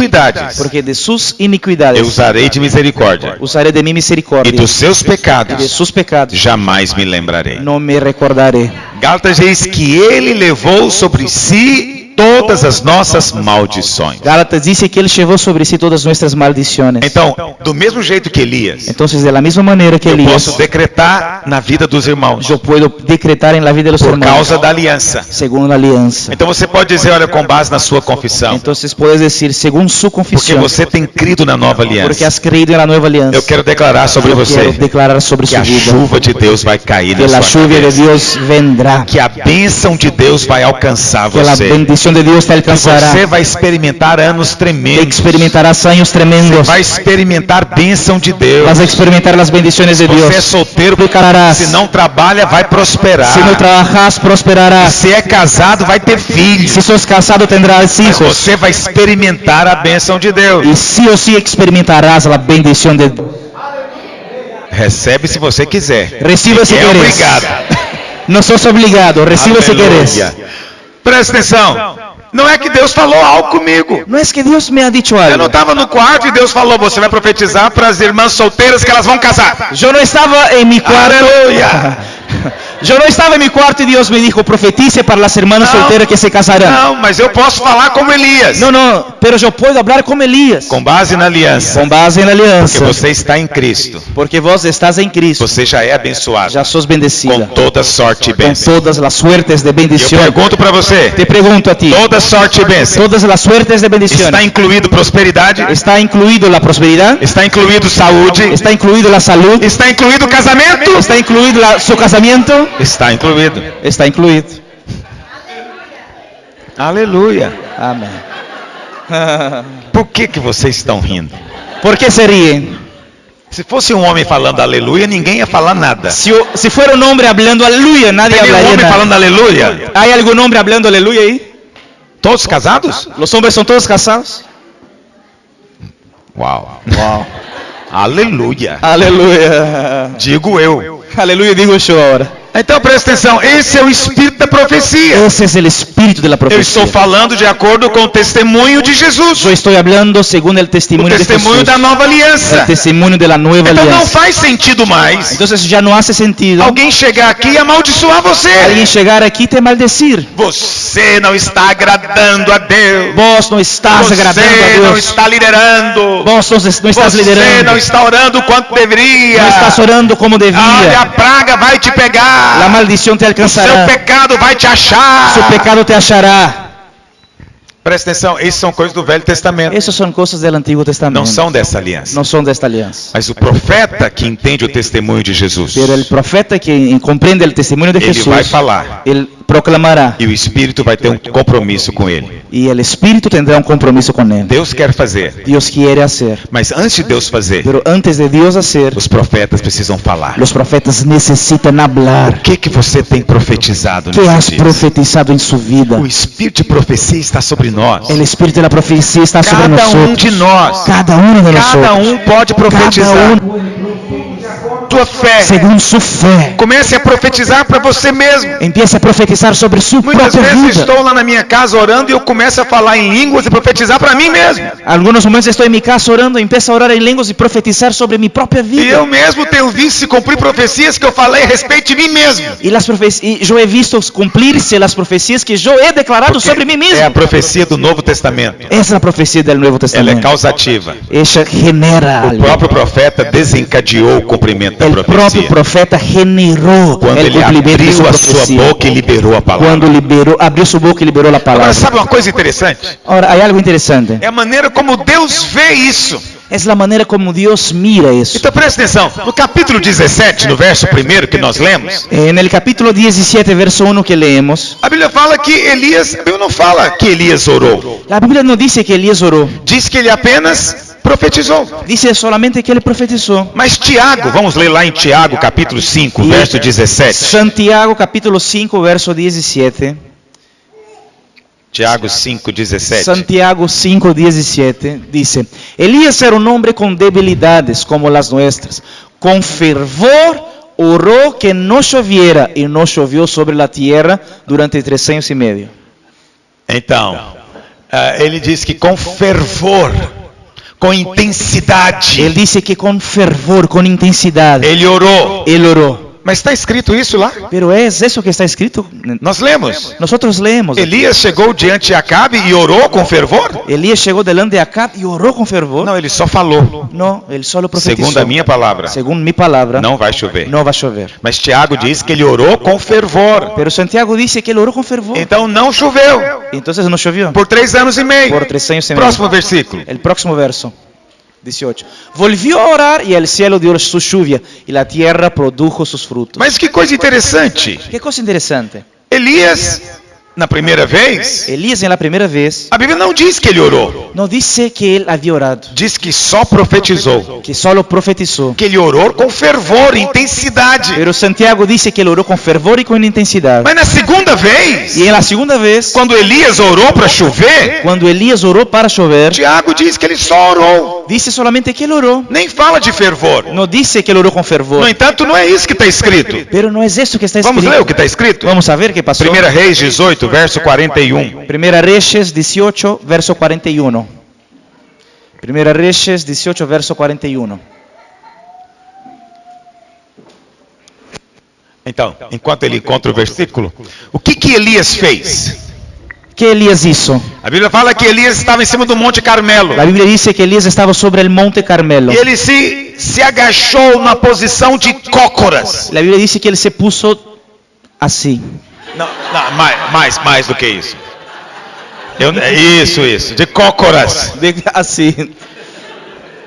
porque de sus eu iniquidades usarei de misericórdia, usaré de mi e misericordia, dos seus y de pecados sus pecados jamais me lembrarei. no me recordaré. Gálatas diz que ele levou sobre si todas as nossas maldições. Gálatas dice que él llevó sobre sí todas nuestras maldiciones. Então, do mesmo jeito que Elias, Entonces, de la misma manera que eu Elías, posso decretar na vida dos irmãos yo puedo decretar en la vida de los por hermanos causa da aliança. según la alianza. Então você pode dizer, olha, com base na sua confissão, Entonces puedes decir, según su porque confesión, você tem crido na nova porque aliança. has creído en la nueva alianza, Eu quero declarar sobre yo quiero você declarar sobre que su a vida chuva de Deus vai cair que na la sua lluvia de cabeça, Dios vendrá, que a bênção de Deus vai alcançar que la você, bendición de Dios te que alcanzará, você vai experimentar anos que tremendos, experimentarás años tremendos, vai experimentar bênção de Deus. vas a experimentar las bendiciones de Você é Dios, solteiro, declararás, se não trabalha, vai prosperar. si no trabajas prosperarás, Se é casado, vai ter filhos. si sos casado tendrás Mas hijos, você vai experimentar a bênção de Deus. y sí o sí experimentarás la bendición de Dios. Recebe se você quiser. Recibe si É quieres. obrigado. No sos obligado, recibe si quieres. Aleluia. Presta atenção. Não é que Deus falou algo comigo. No es que Dios me ha dicho Eu não algo. estava no quarto e Deus falou, você vai profetizar para as irmãs solteiras que elas vão casar. Yo no estaba en mi cuarto. Aleluia. Yo no estaba en mi cuarto y Dios me dijo, profetice para las hermanas solteras que se casarán. Não, mas eu posso falar como Elias. No, pero yo puedo hablar como Elías. Com base na aliança. Con base en la Porque alianza. você está em Cristo. Porque vos estás en Cristo. Você já é abençoado. Ya sos Com bendecida. toda sorte e Con bênção. todas las suertes de E eu bendición. pergunto para você. Te pregunto a ti. Toda sorte e bênção. Todas las suertes de bendición. Está incluído prosperidade? Está incluido la prosperidad. Está incluído saúde? Está incluido la salud. Está incluído casamento? Está incluido su casamiento. Está incluído. Está incluido. Aleluia. Amén. Por que vocês estão rindo? ¿Por qué se ríen? Se fosse um homem falando aleluia, ninguém ia falar nada. Si fuera un hombre hablando aleluya, nadie Tem um hablaría homem nada. falando aleluia? ¿Hay algún hombre hablando aleluya ahí? Todos casados? ¿Los hombres son todos casados? Uau. Aleluia. Aleluya. Digo eu. Aleluya, digo yo ahora. Então presta atenção, esse é o espírito da profecia. Ese es el espíritu de la Eu profecía. estou falando de acordo com o testemunho de Jesus. Yo estoy hablando según el O testimonio de testemunho Jesús. da nova aliança. El testimonio de la nueva Então não alianza. faz sentido mais Entonces ya no hace sentido alguém chegar aqui e amaldiçoar você. alguien llegar aquí y te maldecir. Você não está agradando a Deus. Vos no estás agradando a Você não Dios. está liderando. Vos no estás Você liderando. não está orando quanto deveria. No estás orando como Olha, debía. a praga vai te pegar. La maldición te Seu alcanzará. pecado vai te achar. Su pecado te achará. Presta atenção, isso são coisas do Velho Testamento. Esas son cosas del Antiguo Testamento. Não são dessa aliança. No son de esta alianza. Mas o profeta que entende o testemunho de Jesus, Pero el profeta que comprende el testimonio de ele Jesús, vai falar. él proclamará. E o Espírito vai ter um compromisso com ele. Y el Espíritu tendrá un compromiso con él. Deus quer fazer. Dios quiere hacer. Mas antes de Deus fazer, Pero antes de Dios hacer, os profetas precisam falar. los profetas necesitan hablar. O que você tem profetizado ¿Qué has nesses dias? profetizado en su vida? O Espírito de profecia está sobre nós. El Espíritu de la profecía está sobre Cada nosotros. de nós. Cada uno de Cada nosotros. pode profetizar. Cada uno, Sua fé. según su fe, Comece a profetizar para você mesmo. empieza a profetizar sobre su Muitas propia vezes vida. estou lá na minha casa orando e eu começo a falar em línguas e profetizar para mim mesmo. Algunos momentos estoy en mi casa orando y empiezo a orar en lenguas y profetizar sobre mi propia E vida. eu mesmo tenho visto se cumprir profecias que eu falei a respeito de mim mesmo. Y yo he visto cumplirse las profecías que yo he declarado sobre mí mismo. É a profecia do Novo Testamento. Esa es la profecía del Nuevo Ela é Testamento. causativa. Ella genera O algo. próprio profeta desencadeou o cumprimento da El propio profecia. profeta generó Quando el ele cumplimiento de su abriu a sua profecía. boca e liberou a palavra. Cuando abrió su boca y liberó la Agora, palabra. sabe uma coisa interessante? Ahora, hay algo interesante. É a maneira como Deus vê isso. Es la manera como Dios mira eso. Então presta atenção. No capítulo 17, no verso 1 que nós lemos, En el capítulo 17, verso 1 que leemos, a Bíblia fala que Elias, a Bíblia não fala que Elias orou. la Biblia no dice que Elías oró. Diz que ele apenas profetizou. Dice solamente que él profetizó. Mas Tiago, vamos ler lá em Tiago, capítulo 5, verso 17. Santiago, capítulo 5, verso 17. Tiago 5, 17. Santiago 5, 17 dice, Elías era un hombre con debilidades como las nuestras. Con fervor oró que no lloviera y no llovió sobre la tierra durante 3 años y medio. Então, ele diz que com fervor, com intensidade, Él dice que con fervor, con intensidad, ele orou. él oró. Mas está escrito isso lá? Pero es eso que está escrito. Nós lemos. Nosotros leemos. Elias chegou diante de Acabe e orou com fervor? Elías llegó delante de Acab y oró con fervor. Não, ele só falou. No, él solo profetizó. Segundo a minha palavra, Según mi palabra, não vai chover. no va a llover. Mas Tiago diz que ele orou com fervor. Pero Santiago dice que él oró con fervor. Então não choveu. Entonces no llovió. Por 3 anos e meio. Por 3 años y medio. Próximo versículo. El próximo verso, 18. Volvió a orar y el cielo dio su lluvia y la tierra produjo sus frutos. Mas que coisa interessante. Qué cosa interesante. Elias, na primeira vez, Elías en la primera vez a Bíblia não diz que ele orou. no dice que él había orado, Diz que só profetizou. que solo profetizó. Que ele orou com fervor, intensidade. Pero Santiago dice que él oró con fervor y con intensidad. Mas na segunda vez, Y en la segunda vez, quando Elias orou para chover, cuando Elías oró para llover, Tiago diz que ele só orou. dice solamente que él oró. Nem fala de fervor. No dice que él oró con No fervor. entanto, não é isso que está escrito. Pero no es eso que está Vamos ler o escrito. que está escrito? Vamos a ver qué pasó. 1 Reis 18, verso 41. Primera Reyes 18, verso 41. Primera Reyes 18, verso 41. Então, enquanto ele encontra o versículo, o que Elias fez? ¿Qué Elías hizo? A Bíblia fala que Elias estava em cima do Monte Carmelo. La Biblia dice que Elías estaba sobre el monte Carmelo. E ele se agachou na posição de cócoras. La Biblia dice que él se puso así. Não, mais do que isso. Isso, de cócoras. Así.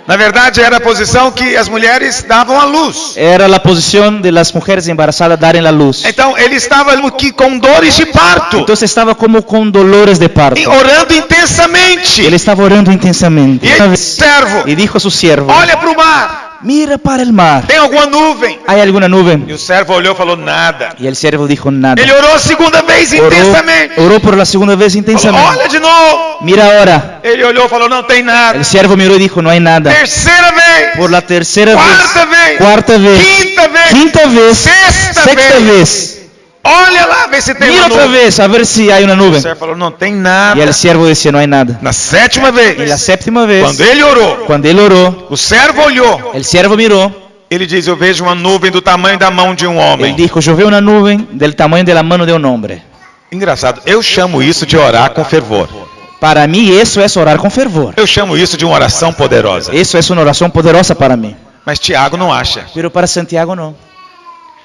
Na verdade, era a posição que as mulheres davam à luz. Era la posición de las mujeres embarazadas dar en la luz. Então, ele estava aqui com dores de parto. Entonces estaba como con dolores de parto. E orando intensamente. Él estaba orando intensamente. E ele, servo, Y dijo a su siervo, olha para o mar. mira para el mar. Tem alguma nuvem? ¿Hay alguna E nube? o servo olhou e falou, nada. Y el siervo dijo nada. Ele orou a segunda vez intensamente. Oró por la segunda vez Falou, intensamente. olha de novo. Mira ahora. Ele olhou e falou, não tem nada. El siervo miró y dijo, no hay nada. Terceira vez. Por la tercera Quarta vez, vez. cuarta vez, Quinta vez. quinta vez, Sexta sexta vez. Olha lá, vê se tem Mira uma otra nuvem. vez a ver si hay una O nube. servo falou, não tem Y nada. el siervo decía, no hay nada. Na sétima Y la vez, séptima vez, quando ele orou, cuando él oró, o servo olhou. el siervo miró, Ele diz, eu vejo uma nuvem do tamanho da mão de um él homem. dijo, yo veo una nube del tamaño de la mano de un hombre. Engraçado, eu chamo isso de orar com fervor. Para mí eso es orar con fervor. Eu chamo isso de uma oração poderosa. Eso es una oración poderosa para mí. Mas Tiago não acha. Pero para Santiago no.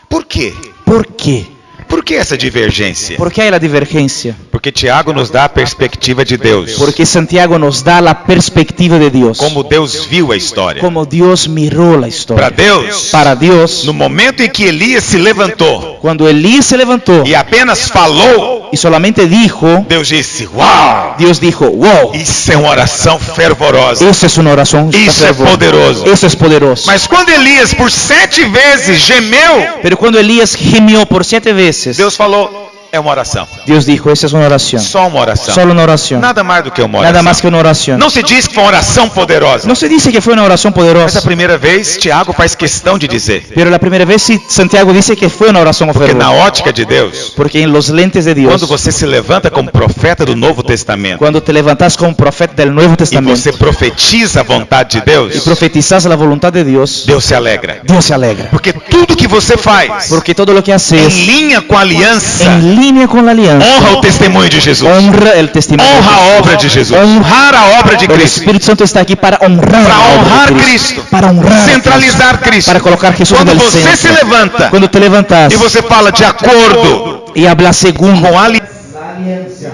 Por quê? ¿Por qué? Por que essa divergência? ¿Por qué hay la divergencia? Porque Tiago nos dá a perspectiva de Deus. Porque Santiago nos da la perspectiva de Dios. Como Deus viu a história. Como Dios miró la Para historia. Deus, Para Dios, no momento em que Elias se levantou cuando Elías se levantó e apenas falou, y solamente dijo, Deus disse, uau, Dios dijo, wow, isso é uma oração fervorosa. eso es una oración. Isso é poderoso. Eso es poderoso. Mas quando Elias por 7 vezes gemeu, Pero cuando Elías gimió por 7 veces, Deus falou, é uma oração. Dios dijo, esa es una oración. Só uma oração. Solo una oración. Nada mais do que uma oração. Nada más que una oración. Não se diz que foi uma oração poderosa. No se dice que fue una oración Mas a poderosa. primeira vez, Tiago faz questão de dizer. Pero la primera vez sí, Santiago dice que fue una oración Porque na fervorosa. ótica de Deus, Porque en los lentes de Dios, quando você se levanta como profeta do Novo Testamento cuando te levantas como profeta del Nuevo e Testamento você profetiza a vontade de y Deus, profetizas la voluntad de Dios, Deus se alegra. Dios se alegra. Porque tudo que você faz Porque todo lo que em haces linha com a aliança en línea con la alianza, honra o testemunho de Jesus. honra el testimonio. Honra a obra de Jesus. Honrar a obra de El Cristo. Espíritu Santo está aquí para honrar, Para la obra de honrar Cristo. Cristo. Para honrar a Centralizar Cristo. Cristo. Para colocar Jesús Quando en el você se centro. levanta Cuando te levantas e você fala de acordo y hablas según, com a aliança,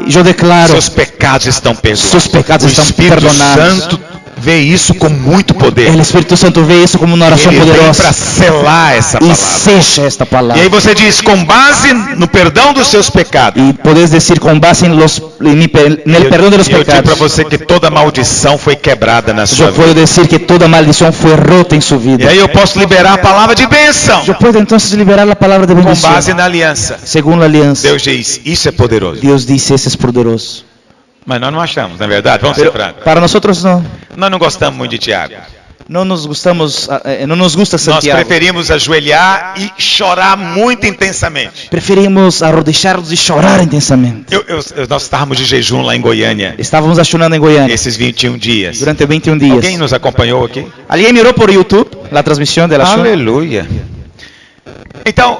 yo declaro, seus pecados estão perdoados. sus pecados O estão Espírito perdonados. Santo vê isso com muito poder. El Espíritu Santo ve eso como una oración Ele vem para poderosa selar essa y palavra. sella esta E aí palabra. você diz, com base no perdão dos seus pecados. Y puedes decir con base en el perdón de los eu digo para pecados. você que toda maldição foi quebrada na sua Yo vida. puedo decir que toda maldición fue rota en su E vida. aí eu posso liberar a palavra de bênção Yo puedo entonces liberar la palabra de com bendición base na aliança. según la alianza. Deus diz, isso é poderoso. Dios dice, ese es poderoso. Mas nós não achamos, na verdade, vamos ser Pero francos. para nosotros no. Nós não gostamos muito de Tiago. No nos gusta Nós Santiago. preferimos ajoelhar e chorar muito intensamente. Preferimos arrodillarnos y llorar intensamente. Nós estávamos de jejum lá em Goiânia Estábamos ayunando en Goiânia esses 21 dias. durante 21 días. Alguém nos acompanhou aqui? ¿Alguien miró por YouTube la transmisión de la ayuno? Aleluia. Então,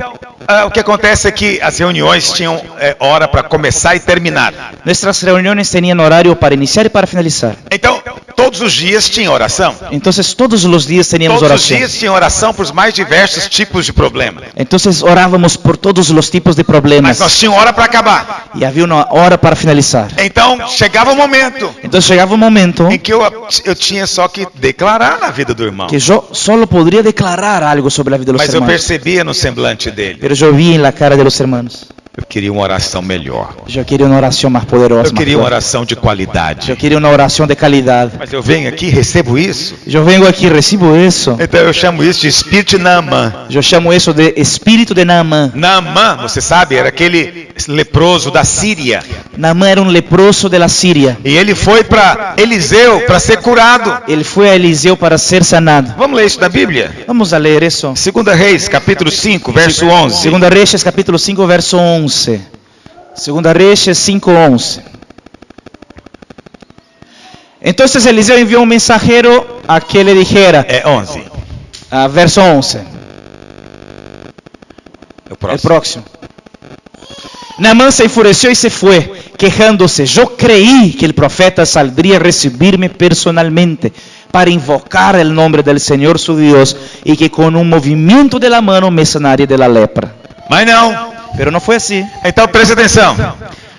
o que acontece é que as reuniões tinham hora para começar e terminar. Nuestras reuniones tenían horario para iniciar y para finalizar. Então, todos os dias tinha oração. Entonces todos los días teníamos Todos os oración. dias tinha oração para os mais diversos tipos de problemas. Entonces orábamos por todos los tipos de Mas problemas nós tínhamos hora para acabar. y había una hora para finalizar. Então, chegava um momento Entonces llegaba un momento em que eu tinha só que declarar na vida do irmão. que yo solo podría declarar algo sobre la vida de los Mas eu hermanos. percebia no semblante dele. Pero yo vi en la cara de los hermanos. Eu queria uma oração melhor. Yo quería una oración más poderosa. Eu más queria uma fuerte. oração de qualidade. Yo quería una oración de calidad. Mas eu venho aqui e recebo isso. Yo vengo aquí y recibo eso. Então eu chamo isso de espírito de Naamã. Yo llamo eso de espíritu de Naamán. Naamã, você sabe, era aquele leproso da Síria. Naamán era un leproso de la Siria. E ele foi para Eliseu para ser curado. Él fue a Eliseo para ser sanado. Vamos ler isso na Bíblia? Vamos a leer eso. 2 Reis, capítulo 5, verso 11. Segunda Reyes, capítulo 5, verso 11. Segunda Reyes 5:11. Entonces Eliseo envió un mensajero a que le dijera, É 11. verso 11. El próximo. Naamán se enfureció y se fue, quejándose. Yo creí que el profeta saldría a recibirme personalmente para invocar el nombre del Señor su Dios y que con un movimiento de la mano me sanaría de la lepra. Mas não. Pero no fue así. Então presta atenção.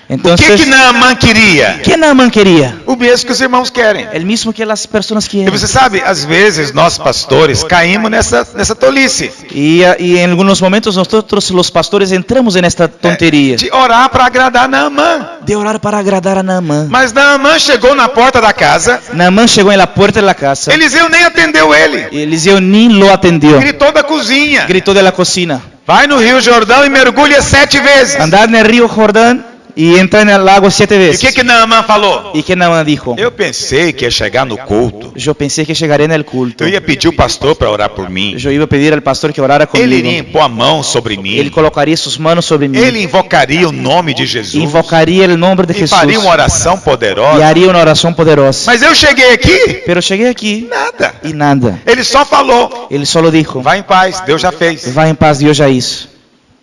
O que Naamán queria? ¿Qué Naamán quería? O mesmo que os irmãos querem. El mismo que las personas E quieren. você sabe, às vezes nós pastores caímos nessa tolice. Y en algunos momentos nosotros los pastores entramos en esta tontería De orar para agradar Naamán. de orar para agradar a Naamán. Mas Naamán chegou na porta da casa, Naamán llegó en la puerta de la casa Eliseu nem atendeu ele. y Eliseo ni lo atendió. Gritou da cozinha. Gritó de la cocina: Vai no Rio Jordão e mergulha 7 vezes. andad en el río Jordán y entra en el lago 7 E o veces. que Naamán falou? ¿Y qué Naamán dijo? Eu pensei que ia chegar no culto. Yo pensé que llegaría en el culto. Eu ia pedir o pastor para orar por mim. Yo iba a pedir al pastor que orara Ele iria conmigo. impor a mão sobre Él mim. colocaría sus manos sobre mí, Ele invocaria o nome de Jesus. invocaría el nombre de E Jesús faria uma oração y poderosa. haría una oración poderosa. Mas eu cheguei aqui, Pero llegué aquí nada. y nada. Ele só falou: Él solo dijo: vai em paz, Deus já fez. va en paz, Dios ya hizo.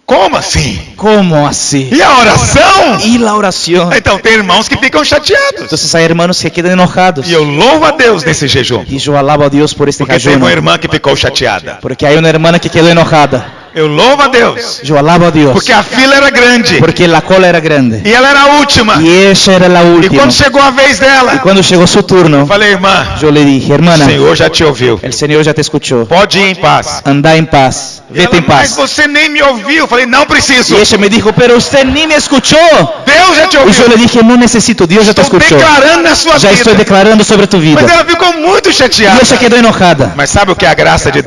Como assim? ¿Cómo así? E a oração? Y la oración. Então tem irmãos que ficam chateados. Entonces hay hermanos que quedan enojados. E eu louvo a Deus nesse jejum. Y yo alabo a Dios por este Porque teve ayuno. uma irmã que ficou chateada. Porque hay una hermana que quedó enojada. Eu louvo a Deus. Yo alabo a Dios. Porque a fila era grande. Porque la cola era grande. E ela era a última. Y ella era la E última. quando chegou a vez Y dela, cuando llegó su turno, eu falei: irmã, yo le dije: o hermana, Senhor já te ouviu. el Señor ya te escuchó. Pode ir em paz. Anda en paz. E Vete ela, en mas paz. você nem me ouviu. Eu falei: não preciso. Y ella me dijo: pero usted ni me escuchó. Deus já te Y yo ouviu. le dije: no necesito, Dios ya te Estou escuchó. declarando na sua Ya estoy vida. declarando sobre tu vida. Mas ela ficou muito Y chateada. ella quedó enojada Mas sabe o que é a graça de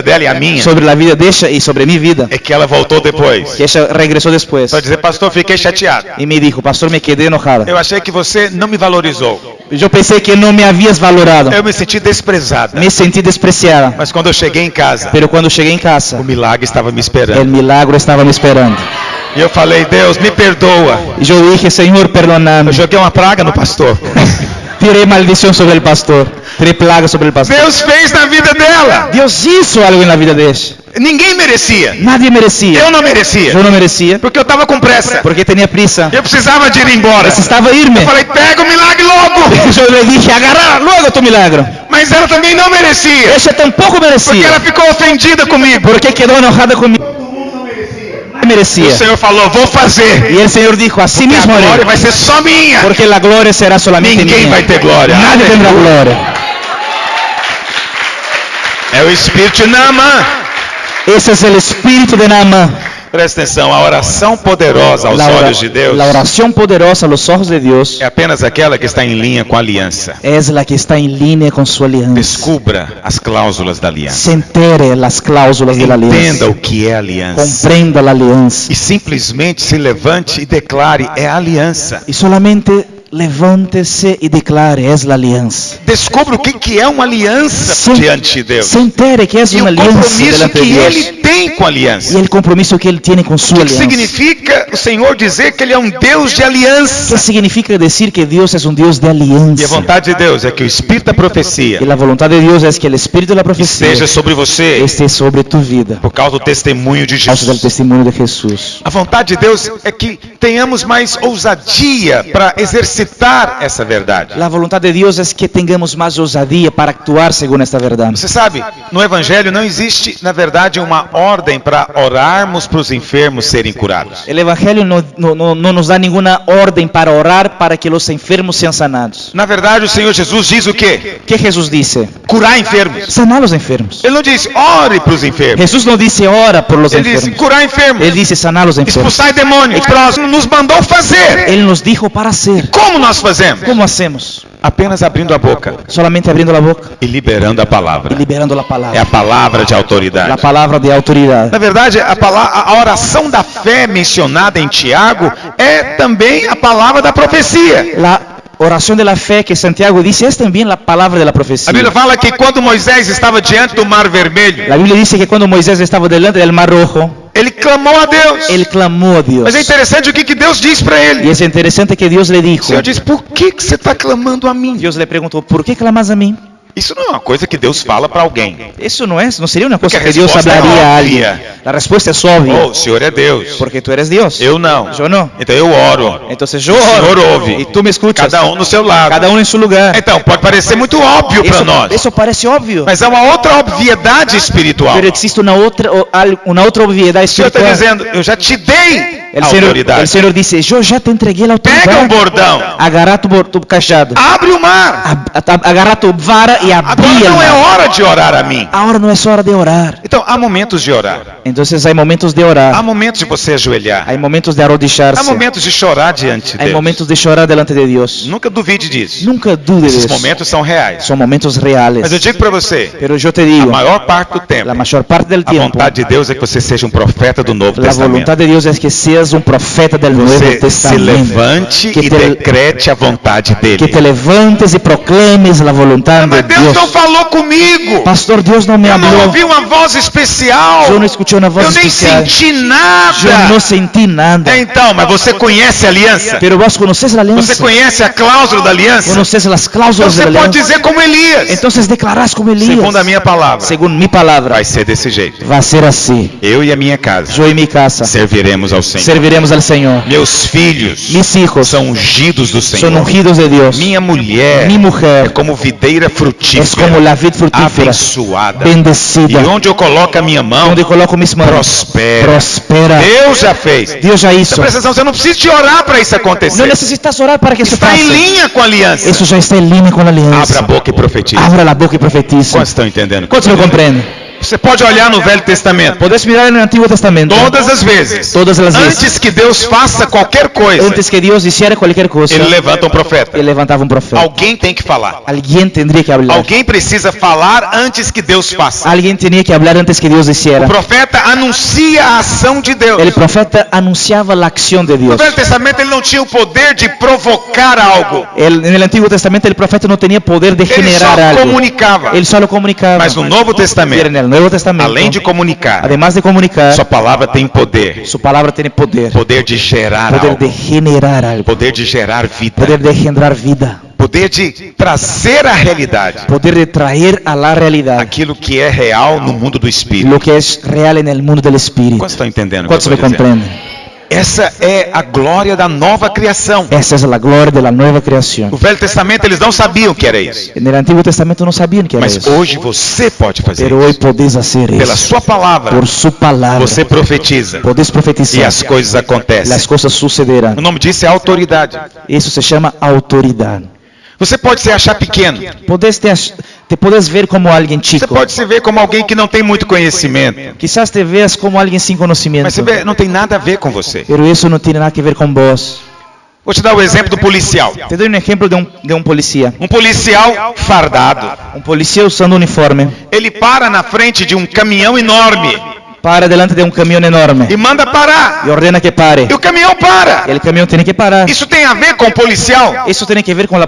dela e a minha? sobre la vida de ella y sobre mi vida. É que ela voltou depois. Que ella regresó después Para dizer: pastor, fiquei chateada. y me dijo: pastor, me quedé enojada. Eu achei que você não me valorizou. Yo pensé que no me habías valorado. Eu me senti desprezada. Me sentí despreciada. Mas quando eu cheguei em casa, Pero cuando llegué en casa, o milagre estava me el esperando. milagro estaba me esperando. E eu falei: Deus, me perdoa. Y yo dije: Señor, perdóname. Eu joguei uma praga no pastor. Tiré maldición sobre el pastor. Tiré plaga sobre el pastor. Deus fez na vida dela. Dios hizo algo en la vida de ella. Ninguém merecia. Nadie merecía. Eu não merecia. Yo no merecía Porque eu estava com pressa. porque tenía prisa. Eu precisava de ir embora. Necesitaba irme. Eu falei: pega o milagre logo. Yo le dije: agarra luego tu milagro. Mas ela também não merecia. Ella tampoco Porque merecía. ela ficou ofendida comigo. Porque quedó enojada conmigo. E Merecía. o Senhor falou: vou fazer. Y el Señor dijo: así E a mismo glória haré. vai ser só minha. Porque la gloria será solamente Ninguém mía. vai ter glória. Nadie tendrá gloria. É o Espírito de Naamán. Ese es el espíritu de Naamán. Presta atenção, a oração poderosa aos olhos de Deus La oración poderosa a los ojos de Dios é apenas aquela que está em linha com a aliança. es la que está en línea con su alianza. Descubra as cláusulas da aliança. Se entere las cláusulas de la Entenda alianza. o que é aliança. Comprenda la alianza. E simplesmente se levante e declare: é aliança. Y solamente levántese y declare: es la alianza. Descubra o que é uma aliança diante de Deus. Se entere que es E una o alianza compromisso delante de que Dios. ele tem com a aliança. Y el compromiso que Él tiene con su O que alianza. significa o Senhor dizer que Ele é um Deus de ¿Qué aliança? significa decir que Dios es un Dios de E a alianza? vontade de Deus é que o Espírito da profecia Y la voluntad de Dios es que el espíritu de la profecía esteja sobre você esté sobre tu vida, por causa do testemunho de a causa del Jesus. testimonio de Jesús. A vontade de Deus é que tenhamos mais ousadia para exercitar essa verdade. La voluntad de Dios es que tengamos más osadía para actuar según esta verdad. Você sabe, no Evangelho não existe, na verdade, uma ordem para orarmos para os enfermos serem curados. El Evangelio no nos da ninguna orden para orar para que los enfermos sean sanados. Na verdade, o Senhor Jesus diz o quê? ¿Qué Jesús dice? Curar enfermos. Sanar a los enfermos. Ele não diz ore para os enfermos. Jesús no dice ora por los Ele diz enfermos. curar enfermos. Él dice sanar a los enfermos. Expulsar demônios. Nos mandou fazer. Él nos dijo para hacer. Como nós fazemos? ¿Cómo hacemos? Apenas abrindo a boca Solamente abriendo la boca e liberando a y palavra. liberando la É palabra. a palavra de La autoridade. palabra de autoridad. Na verdade, a oração da fé mencionada em Tiago é também a palavra da profecia. La oración de la fe que Santiago dice es también la palabra de la A profecía. Bíblia fala que quando Moisés estava diante do Mar Vermelho, La Biblia dice que cuando Moisés estaba delante del Mar Rojo, ele clamou a Deus. él clamó a Dios. Mas é interessante o que Deus diz para ele. Y es interesante que Dios le O dijo, Senhor diz: por que você está clamando a mim? Dios le preguntó: ¿por qué clamas a mí? Isso não é uma coisa que Deus fala para alguém. Eso no sería una cosa Porque que Dios respuesta hablaría a es alguien. obvia. La respuesta es obvia. Oh, o Senhor é Deus. Porque tú eres Dios. Eu não. Yo no. Então eu oro. Entonces yo O Senhor oro. ouve. Y tú me escuchas. Cada um no seu lado. Cada uno en su lugar. Então, pode parecer muito óbvio para nós. Eso parece obvio. Mas há uma outra obviedade espiritual. Pero existe una otra obviedad O Senhor está espiritual. dizendo, eu já te dei El a Señor autoridade. dice, yo ya te entregué la Pega autoridad. o bordão. Agarra tu cajado. Abre o mar. Agarra tu vara y Agora abrí el não é mar. hora de orar a mim. Ahora no es hora de orar. Então, há momentos de orar. Entonces hay momentos de Há orar. momentos de você ajoelhar. Hay momentos de Há arrodillarse. momentos de chorar diante de Hay Deus. momentos de llorar delante de Dios. Nunca duvide disso. Nunca dude de Esses eso. momentos são reais. Son momentos reales. Mas eu digo para você, Pero yo te a digo, maior parte do tempo, la mayor parte del a tiempo, vontade de Deus é que você seja um profeta do Novo la Testamento. voluntad de Dios es que seas un profeta del Nuevo Você se Testamento. levante Que e te- decrete a vontade Que te dele. levantes y proclames la voluntad de Mas Deus Dios. não falou comigo. Pastor, Dios no me Eu não habló. ouvi uma voz especial. Yo no escuché una voz Eu nem especial. senti Yo nada. no sentí nada. Então, mas você conhece a aliança? Pero vos conoces la Você alianza. conhece a cláusula da aliança? Conoces las Então cláusulas de você la pode alianza. dizer como Elias. Entonces declarás como Elías. Segundo a minha palavra, Según mi palabra, vai ser desse jeito. va a ser así. Eu e a minha casa Yo y mi casa serviremos ao Senhor. serviremos al Señor. Meus filhos Mis hijos são ungidos do son Senhor. ungidos de Dios. Minha mulher Mi é mujer como videira es frutífera, como la vid frutífera, abençoada. bendecida. E onde eu coloco a minha mão, Donde coloco mis manos, prospera. prospera. Deus já fez. Dios ya hizo. Então, presta atenção, você não precisa de orar para isso No acontecer. necesitas orar para que eso Está em pase. linha com a aliança. Eso ya está en línea con la Abra a alianza. boca e profetiza. Abra la boca y profetiza. Quantos estão entendendo? ¿Cuántos lo comprenden? Você pode olhar no Velho Testamento. Puedes mirar en el Antiguo Testamento. Todas as vezes. Todas las veces. Antes que Deus faça qualquer coisa, Antes que Dios hiciera cualquier cosa, Ele levanta um profeta. Él levantaba un profeta. Alguém tem que falar. Alguien tendría que hablar. Alguém precisa falar antes que Deus faça. Alguien tenía que hablar antes que Dios hiciera. O profeta anuncia a ação de Deus. El profeta anunciaba la acción de No Dios. Velho Testamento ele não tinha o poder de provocar algo. En el Antiguo Testamento el profeta no tenía poder de Ele generar só algo. comunicava. Él solo comunicaba. Mas no Novo Pero Testamento, en el Nuevo Testamento, além de comunicar, además de comunicar, sua palavra tem poder. su palabra tiene poder. Poder de gerar Poder de algo. generar algo. Poder de gerar vida. Poder de generar vida. Poder de trazer à realidade Poder de traer a la realidad aquilo que é real no mundo do Espírito. lo que es real en el mundo del Espíritu. Quantos estão entendendo o que eu ¿Cuántos me estou dizendo? comprenden? Essa é a glória da nova criação. Esa es la gloria de la nueva creación. No Velho Testamento eles não sabiam que era isso. En el Antiguo Testamento no sabían que era Mas eso. hoje você pode fazer Pero hoy isso. podés hacer Pela eso. sua palavra, Por su palabra. você profetiza Podés e profetizar. as coisas acontecem. Las cosas sucederán. O nome disso é autoridade. Eso se llama autoridad. Você pode se achar pequeno. Te puedes ver como alguien Você chico. pode se ver como alguém que não tem muito conhecimento. Quizás te veas como alguien sin conocimiento. Mas você vê, não tem nada a ver com você. Pero eso no tiene nada que ver con vos. Vou te dar o exemplo do policial. Te doy un ejemplo de un policía. Um policial fardado. Un policía usando uniforme. Ele para na frente de um caminhão enorme Para delante de un camión enorme. e manda parar. Y ordena que pare. E o caminhão para. El camión tiene que parar. Isso tem a ver com o policial? Eso tiene que ver con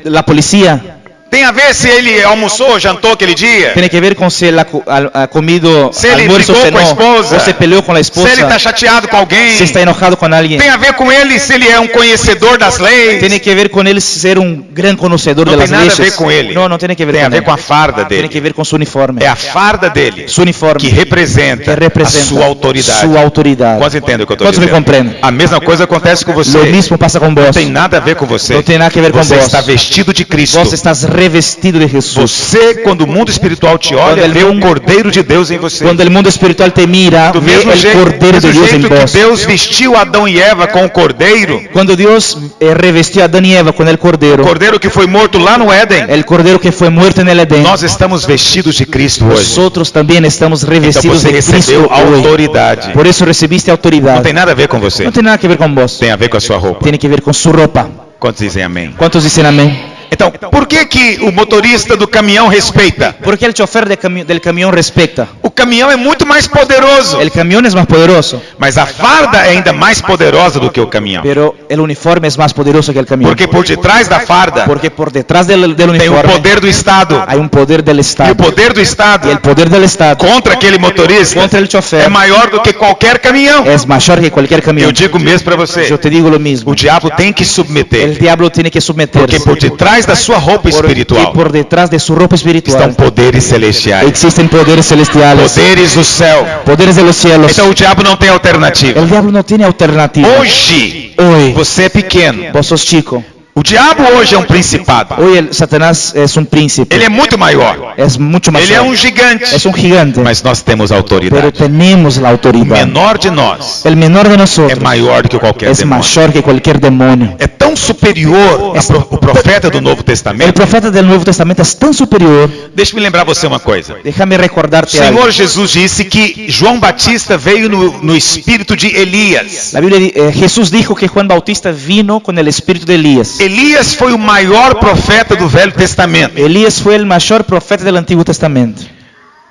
la policía. Tem a ver se ele almoçou, jantou aquele dia? Tiene que ver con si él ha comido Se ele almuerzo, brigou com a cenó, esposa. o se peleó con la Se ele está esposa, chateado com alguém? si está enojado con alguien. Tem a ver com ele se ele é um conhecedor das leis? Tiene que ver con él ser un gran conocedor Não de tem las nada a leyes. ver com ele. No, no tiene que ver Tem a con ver él. com a farda Tiene que dele. ver con su uniforme. É a farda dele Su uniforme que representa que representa a sua autoridade. su autoridad. Quantos entendem o que eu estou ¿Cuántos me dizendo? comprenden? A mesma coisa acontece com Lo você. mismo pasa con vos. Não tem nada a ver com você. No tiene nada que ver con Você vos. está vestido de Cristo. Vos estás revestido de Jesús. Você, quando o mundo espiritual te olha, Quando ele vê o mundo- Cordeiro de Deus em você. Cuando el mundo espiritual te mira, Do ve mesmo el jeito, Cordero de Dios en que vos. Deus vestiu Adão e Eva com o Cordeiro, Cuando Dios revestió a Adán y Eva con el o Cordero, Cordeiro que foi morto lá no Éden, el Cordero que fue muerto en el Edén, nós estamos vestidos de Cristo hoje. nosotros también estamos Então revestidos você de Cristo recebeu hoy. autoridade. Por eso recibiste autoridad. Não tem nada a ver com você. No tiene nada que ver con vos. Tem a ver com a sua roupa. Tiene que ver con su ropa. Quantos dizem amém? ¿Cuántos dicen amén? Então, por que o motorista do caminhão respeita? ¿Por qué el chofer del camión respeta? O caminhão é muito mais poderoso, El camión es más poderoso, mas a farda é ainda mais poderosa do que o caminhão. pero el uniforme es más poderoso que el camión. Porque por detrás da farda Porque por detrás del tem o uniforme poder do Estado. hay un poder del E Estado. o poder do Estado Y el poder del Estado contra aquele motorista contra el é chofer maior do que qualquer caminhão. es mayor que cualquier Eu camión. digo mesmo para você, Yo te digo lo mismo. o diabo tem que El submeter, diablo tiene que someterse. porque por detrás detrás da sua roupa Porque espiritual por detrás de su ropa espiritual estão poderes celestiais, existen poderes celestiales, poderes do céu. poderes de los cielos. Então o diabo não tem alternativa. El diablo no tiene alternativa. Hoje, Hoy, você é pequeno. vos sos chico. O diabo hoje é um principado. Hoy el Satanás es un príncipe. Ele é muito maior. Es mucho más Ele é fuerte. gigante. Es un gigante. Mas nós temos Pero autoridade. tenemos la O autoridad. menor de nós El menor de é nosotros maior do que qualquer es demônio. mayor que cualquier demonio. É tão superior o profeta do Novo El Testamento. profeta del Nuevo Testamento es tan superior. Deixa-me lembrar você uma coisa. Déjame O recordarte algo. Senhor Jesus disse que João Batista veio no espírito de Elias. La Biblia, Jesús dijo que Juan Bautista vino con el espíritu de Elías. Elias foi o maior profeta do Velho Testamento. Elías fue el mayor profeta del Antiguo Testamento.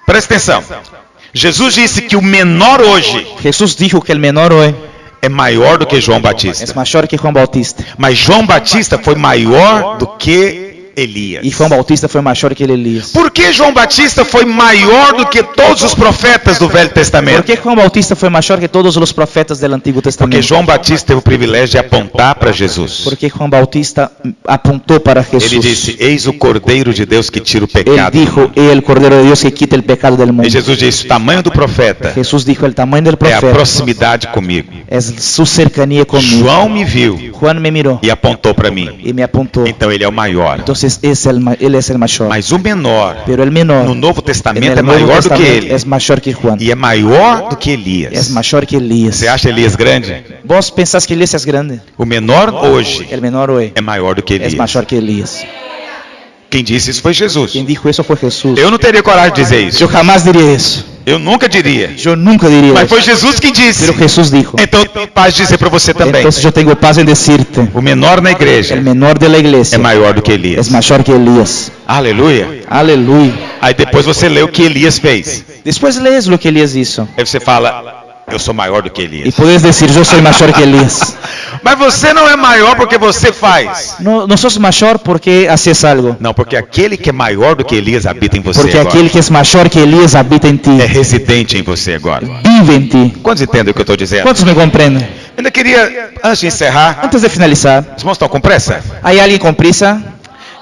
Presta atenção. Jesus disse que o menor hoje Jesús dijo que el menor hoy é maior do que João es Batista. mayor que Juan Bautista. Mas João Batista foi maior do que Elias. Y Juan Bautista fue mayor que el Elías. Por que João Batista foi maior do que todos os profetas do Velho ¿Por Testamento? qué Juan Bautista fue mayor que todos los profetas del Antiguo Porque Testamento? João Batista teve o privilégio de apontar para Jesus. Porque Juan Bautista apuntó para Ele Jesús. disse: Eis o Cordeiro de Deus que tira o Él pecado. dijo, el Cordero de Dios que quita el pecado del E mundo. Jesus disse: o tamanho do profeta Jesús dijo, el tamaño del é a profeta proximidade comigo. es su cercanía conmigo. João me viu Juan me miró e apontou para mim. y me apuntó. Então ele é o maior. Entonces él es el mayor. Mas o menor Pero el menor no Novo en Testamento é el Nuevo maior do que Testamento ele. es mayor que Juan. E é maior do que Es Elias. mayor que Elías. Você acha Elias grande? ¿Vos pensás que Elías es grande? O menor hoje El menor hoy é maior do que es Elias. mayor que Elías. Quem disse isso foi Jesus. Quien dijo eso fue Jesús. Eu não teria coragem de dizer isso. Yo jamás diría eso. Eu nunca diria. Yo nunca diría Mas eso. foi Jesus quem disse. Pero Jesús dijo. Então eu tenho paz de dizer para você também. Entonces yo tengo paz en decirte. O menor na igreja El menor de la é iglesia maior do que Elias. es mayor que Elías. Aleluia. Aleluya. Aí depois você lê o que Elias fez. Después lees lo que Elías hizo. Aí você fala: eu sou maior do que Y Elias. puedes decir, yo soy mayor que Elías. Mas você não é maior porque você faz. No sos mayor porque haces algo. Não, porque aquele que é maior do que Elias habita em você Porque agora. aquel que es mayor que Elías habita en ti. É residente em você agora. Vive en ti. Quantos entendem o que eu estou dizendo? ¿Cuántos me comprenden? Eu ainda queria, antes de encerrar, Antes de finalizar, os irmãos estão com pressa? ¿hay alguien con prisa?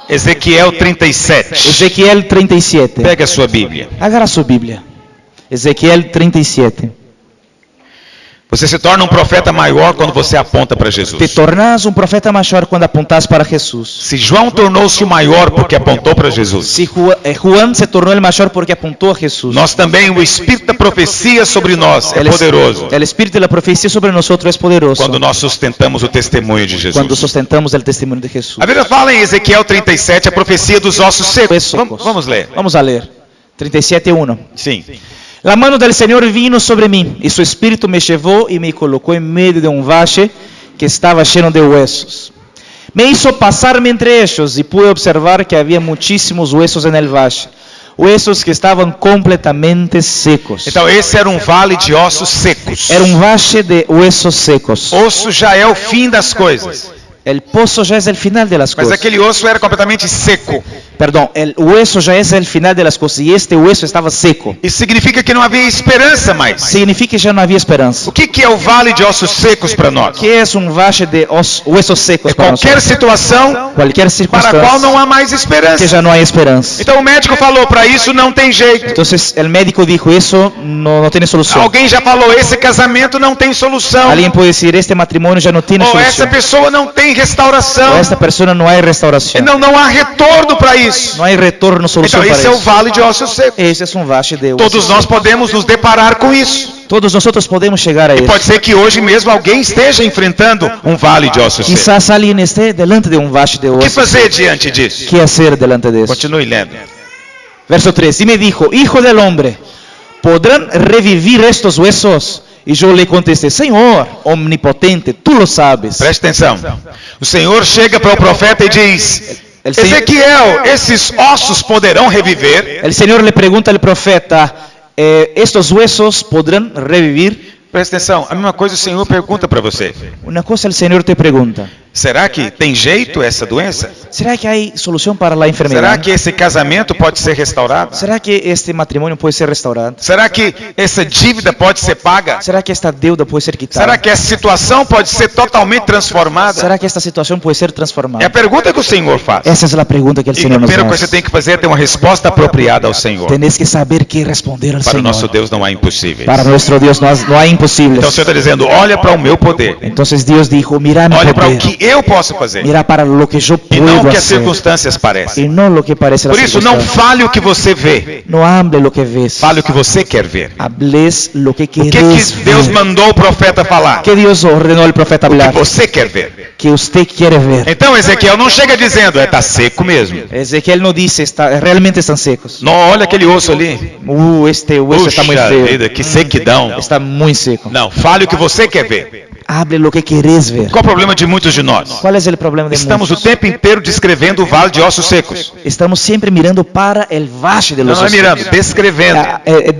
Ezequiel 37. Ezequiel 37. Pega a sua Bíblia. Agarra su Biblia. Ezequiel 37. Você se torna um profeta maior quando você aponta para Te Jesus. tornas un profeta mayor cuando apuntas para Jesús. Se João tornou-se o maior porque apontou para Jesus, Si Juan se tornó el mayor porque apuntó a Jesús. nós também, o Espírito da profecia sobre nós é poderoso El espíritu de la profecía sobre nosotros es poderoso. quando nós sustentamos o testemunho de Cuando Jesus. sustentamos el testimonio de Jesús. A Bíblia fala em Ezequiel 37 a profecia dos ossos secos. Secos. Vamos ler. Vamos a leer. 37:1. Sim. La mano del Señor vino sobre mí, y su espíritu me llevó y me colocó en medio de un valle que estaba lleno de huesos. Me hizo pasarme entre ellos y pude observar que había muchísimos huesos en el valle, huesos que estaban completamente secos. Então esse era um vale de ossos secos. Era un valle de huesos secos. Osso já é o fim das coisas. El pozo ya es el final de las Mas cosas. aquele osso era completamente seco. Perdón, el hueso ya es el final de las cosas y este hueso estaba seco. Isso significa que não havia esperança mais. Significa que ya no había esperanza. O que é o vale de ossos secos para nós? ¿Qué es un valle de huesos secos É para qualquer nosotros? situação Cualquier para a circunstancia qual não há mais que esperança. ya no hay esperanza. Então o médico falou: para isso não tem jeito. Entonces el médico dijo, eso no tiene solución. Alguém já falou: esse casamento não tem solução. Alguien puede decir, este matrimonio ya no tiene Ou essa solución. pessoa não tem O restauração. esta persona no hay restauración. Não há retorno para isso. No hay retorno, solución Então para esse é o eso. vale de ossos secos. Ese es un valle de huesos Todos nós secos. podemos nos deparar com isso. Todos nosotros podemos llegar a E eso. pode ser que hoje mesmo alguém esteja enfrentando um vale de ossos secos. Quizás alguien esté delante de un valle de O que huesos. fazer diante disso? ¿Qué hacer delante de eso? Continue lendo. Verso 3. Y me dijo, hijo del hombre, ¿podrán revivir estos huesos? Y yo le contesté, Señor, omnipotente, tú lo sabes. Preste atenção. O Senhor chega para o profeta e diz: El Señor, Ezequiel, esses ossos poderão reviver? el Señor le pregunta al profeta, ¿estos huesos podrán revivir? Preste atenção. A mesma coisa o Senhor pergunta para você. Una cosa el Señor te pregunta. Será que tem jeito essa doença? ¿Será que hay solución para la enfermedad? Será que esse casamento pode ser restaurado? ¿Será que este matrimonio puede ser restaurado? Será que essa dívida pode ser paga? ¿Será que esta deuda puede ser quitada? Será que essa situação pode ser totalmente transformada? ¿Será que esta situación puede ser transformada? É a pergunta que o Senhor faz. Esa es la pregunta que el E a Señor nos primeira coisa que você hace. tem que fazer é ter uma resposta apropriada ao Senhor. Tenés que saber qué responder al Para o nosso Señor. Deus não há impossíveis. Para nuestro Dios no hay imposibles. Então o Senhor está dizendo, olha para o meu poder. Entonces Dios dijo, mira mi Olha para o poder, que eu posso fazer. mira para lo que yo E não o puedo que as hacer circunstâncias parecem. y no lo que parece la Por isso, não circunstancia. fale o que você vê. No hable lo que ves, Fale o que você quer ver. hables lo que O que querés Deus ver. mandou o profeta falar? ¿Qué Dios ordenó al profeta O que hablar? você quer ver. Que usted quiere ver. Então Ezequiel não chega dizendo, tá seco mesmo. Ezequiel no dice, realmente están secos. Não, olha aquele osso ali. Este hueso está muy Puxa feo. vida, que sequidão. Está muy seco. Não, fale o que você quer ver. Hable lo que querés ver. Qual o problema de muitos de nós? ¿Cuál es el problema de Estamos o muchos? tempo inteiro descrevendo o vale de ossos secos. Estamos siempre mirando para el valle de los Não é ossos. mirando, descrevendo.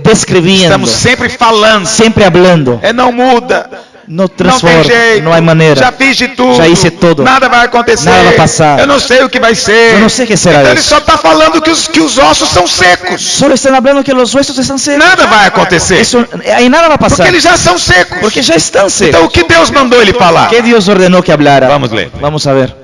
Describiendo. Estamos sempre falando. Siempre hablando. Não muda. No Não tem transforma. jeito. No hay manera. Já fiz de tudo. Já hice todo. Nada vai acontecer. Nada vai passar. Eu não sei o que vai ser. Eu não sei o que será Então ele isso. só está falando que os ossos são secos. Solo están hablando que los huesos están secos. Nada vai acontecer. Ahí nada va a Porque pasar. eles já são secos. Porque ya están secos. Então o que Deus mandou ele falar? ¿Qué Dios ordenó que hablara? Vamos ler. Vamos a ver.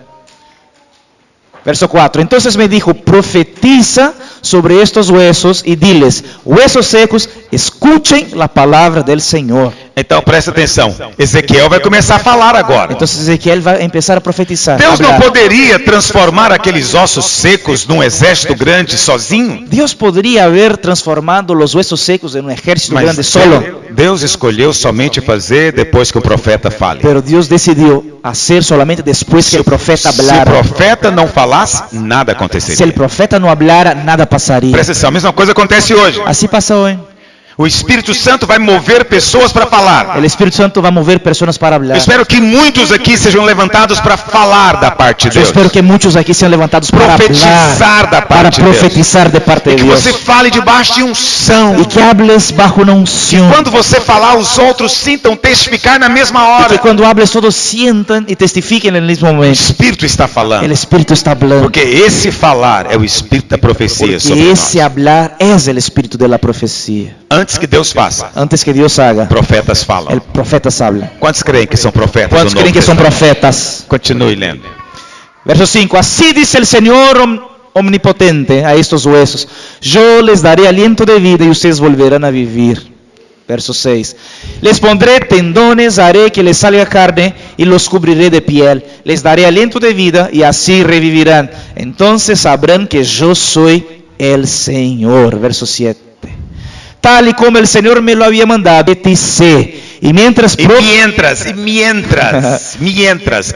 Verso 4. Entonces me dijo, profetiza sobre estos huesos y diles, huesos secos, escuchen la palabra del Señor. Então presta atenção. Ezequiel vai começar a falar agora. Entonces Ezequiel va a empezar a profetizar. Deus não hablar. poderia transformar aqueles ossos secos num exército grande sozinho? Dios podría haber transformado los huesos secos en un ejército grande solo. Deus escolheu somente fazer depois que o profeta fale. Pero Dios decidió hacer solamente después que el profeta Se o hablara. profeta não falasse, nada Si aconteceria. el profeta no hablara, nada pasaría. Presta atenção, a mesma coisa acontece hoje. Así pasa hoy. O Espírito Santo vai mover pessoas para falar. El Espíritu Santo va a mover personas para Eu hablar. espero que muitos aqui sejam levantados para falar da parte de Yo Deus. espero que muchos aquí sean levantados para Profetizar hablar, da para parte de Deus. profetizar de parte E de que Dios. você fale debaixo de unção. Y que hables bajo una unción. Quando você falar, os outros sintam testificar na mesma Y que hora. cuando hables todos sientan y testifiquen en el mismo O momento. Espírito está falando. El Espíritu está hablando. Porque esse falar é o Espírito da profecia sobre Porque nós. ese hablar es el Espíritu de la profecía. Antes que Deus faça, Antes que Dios haga, profetas el falam. profetas hablan. Quantos creem que são profetas? ¿Cuántos do Novo creen que son Testamento? profetas? Continue lendo. Verso 5. Así dice el Señor omnipotente a estos huesos. Yo les daré aliento de vida y ustedes volverán a vivir. Verso 6. Les pondré tendones, haré que les salga carne y los cubriré de piel. Les daré aliento de vida y así revivirán. Entonces sabrán que yo soy el Señor. Verso 7. Tal y como el Señor me lo había mandado, profeticé. Y mientras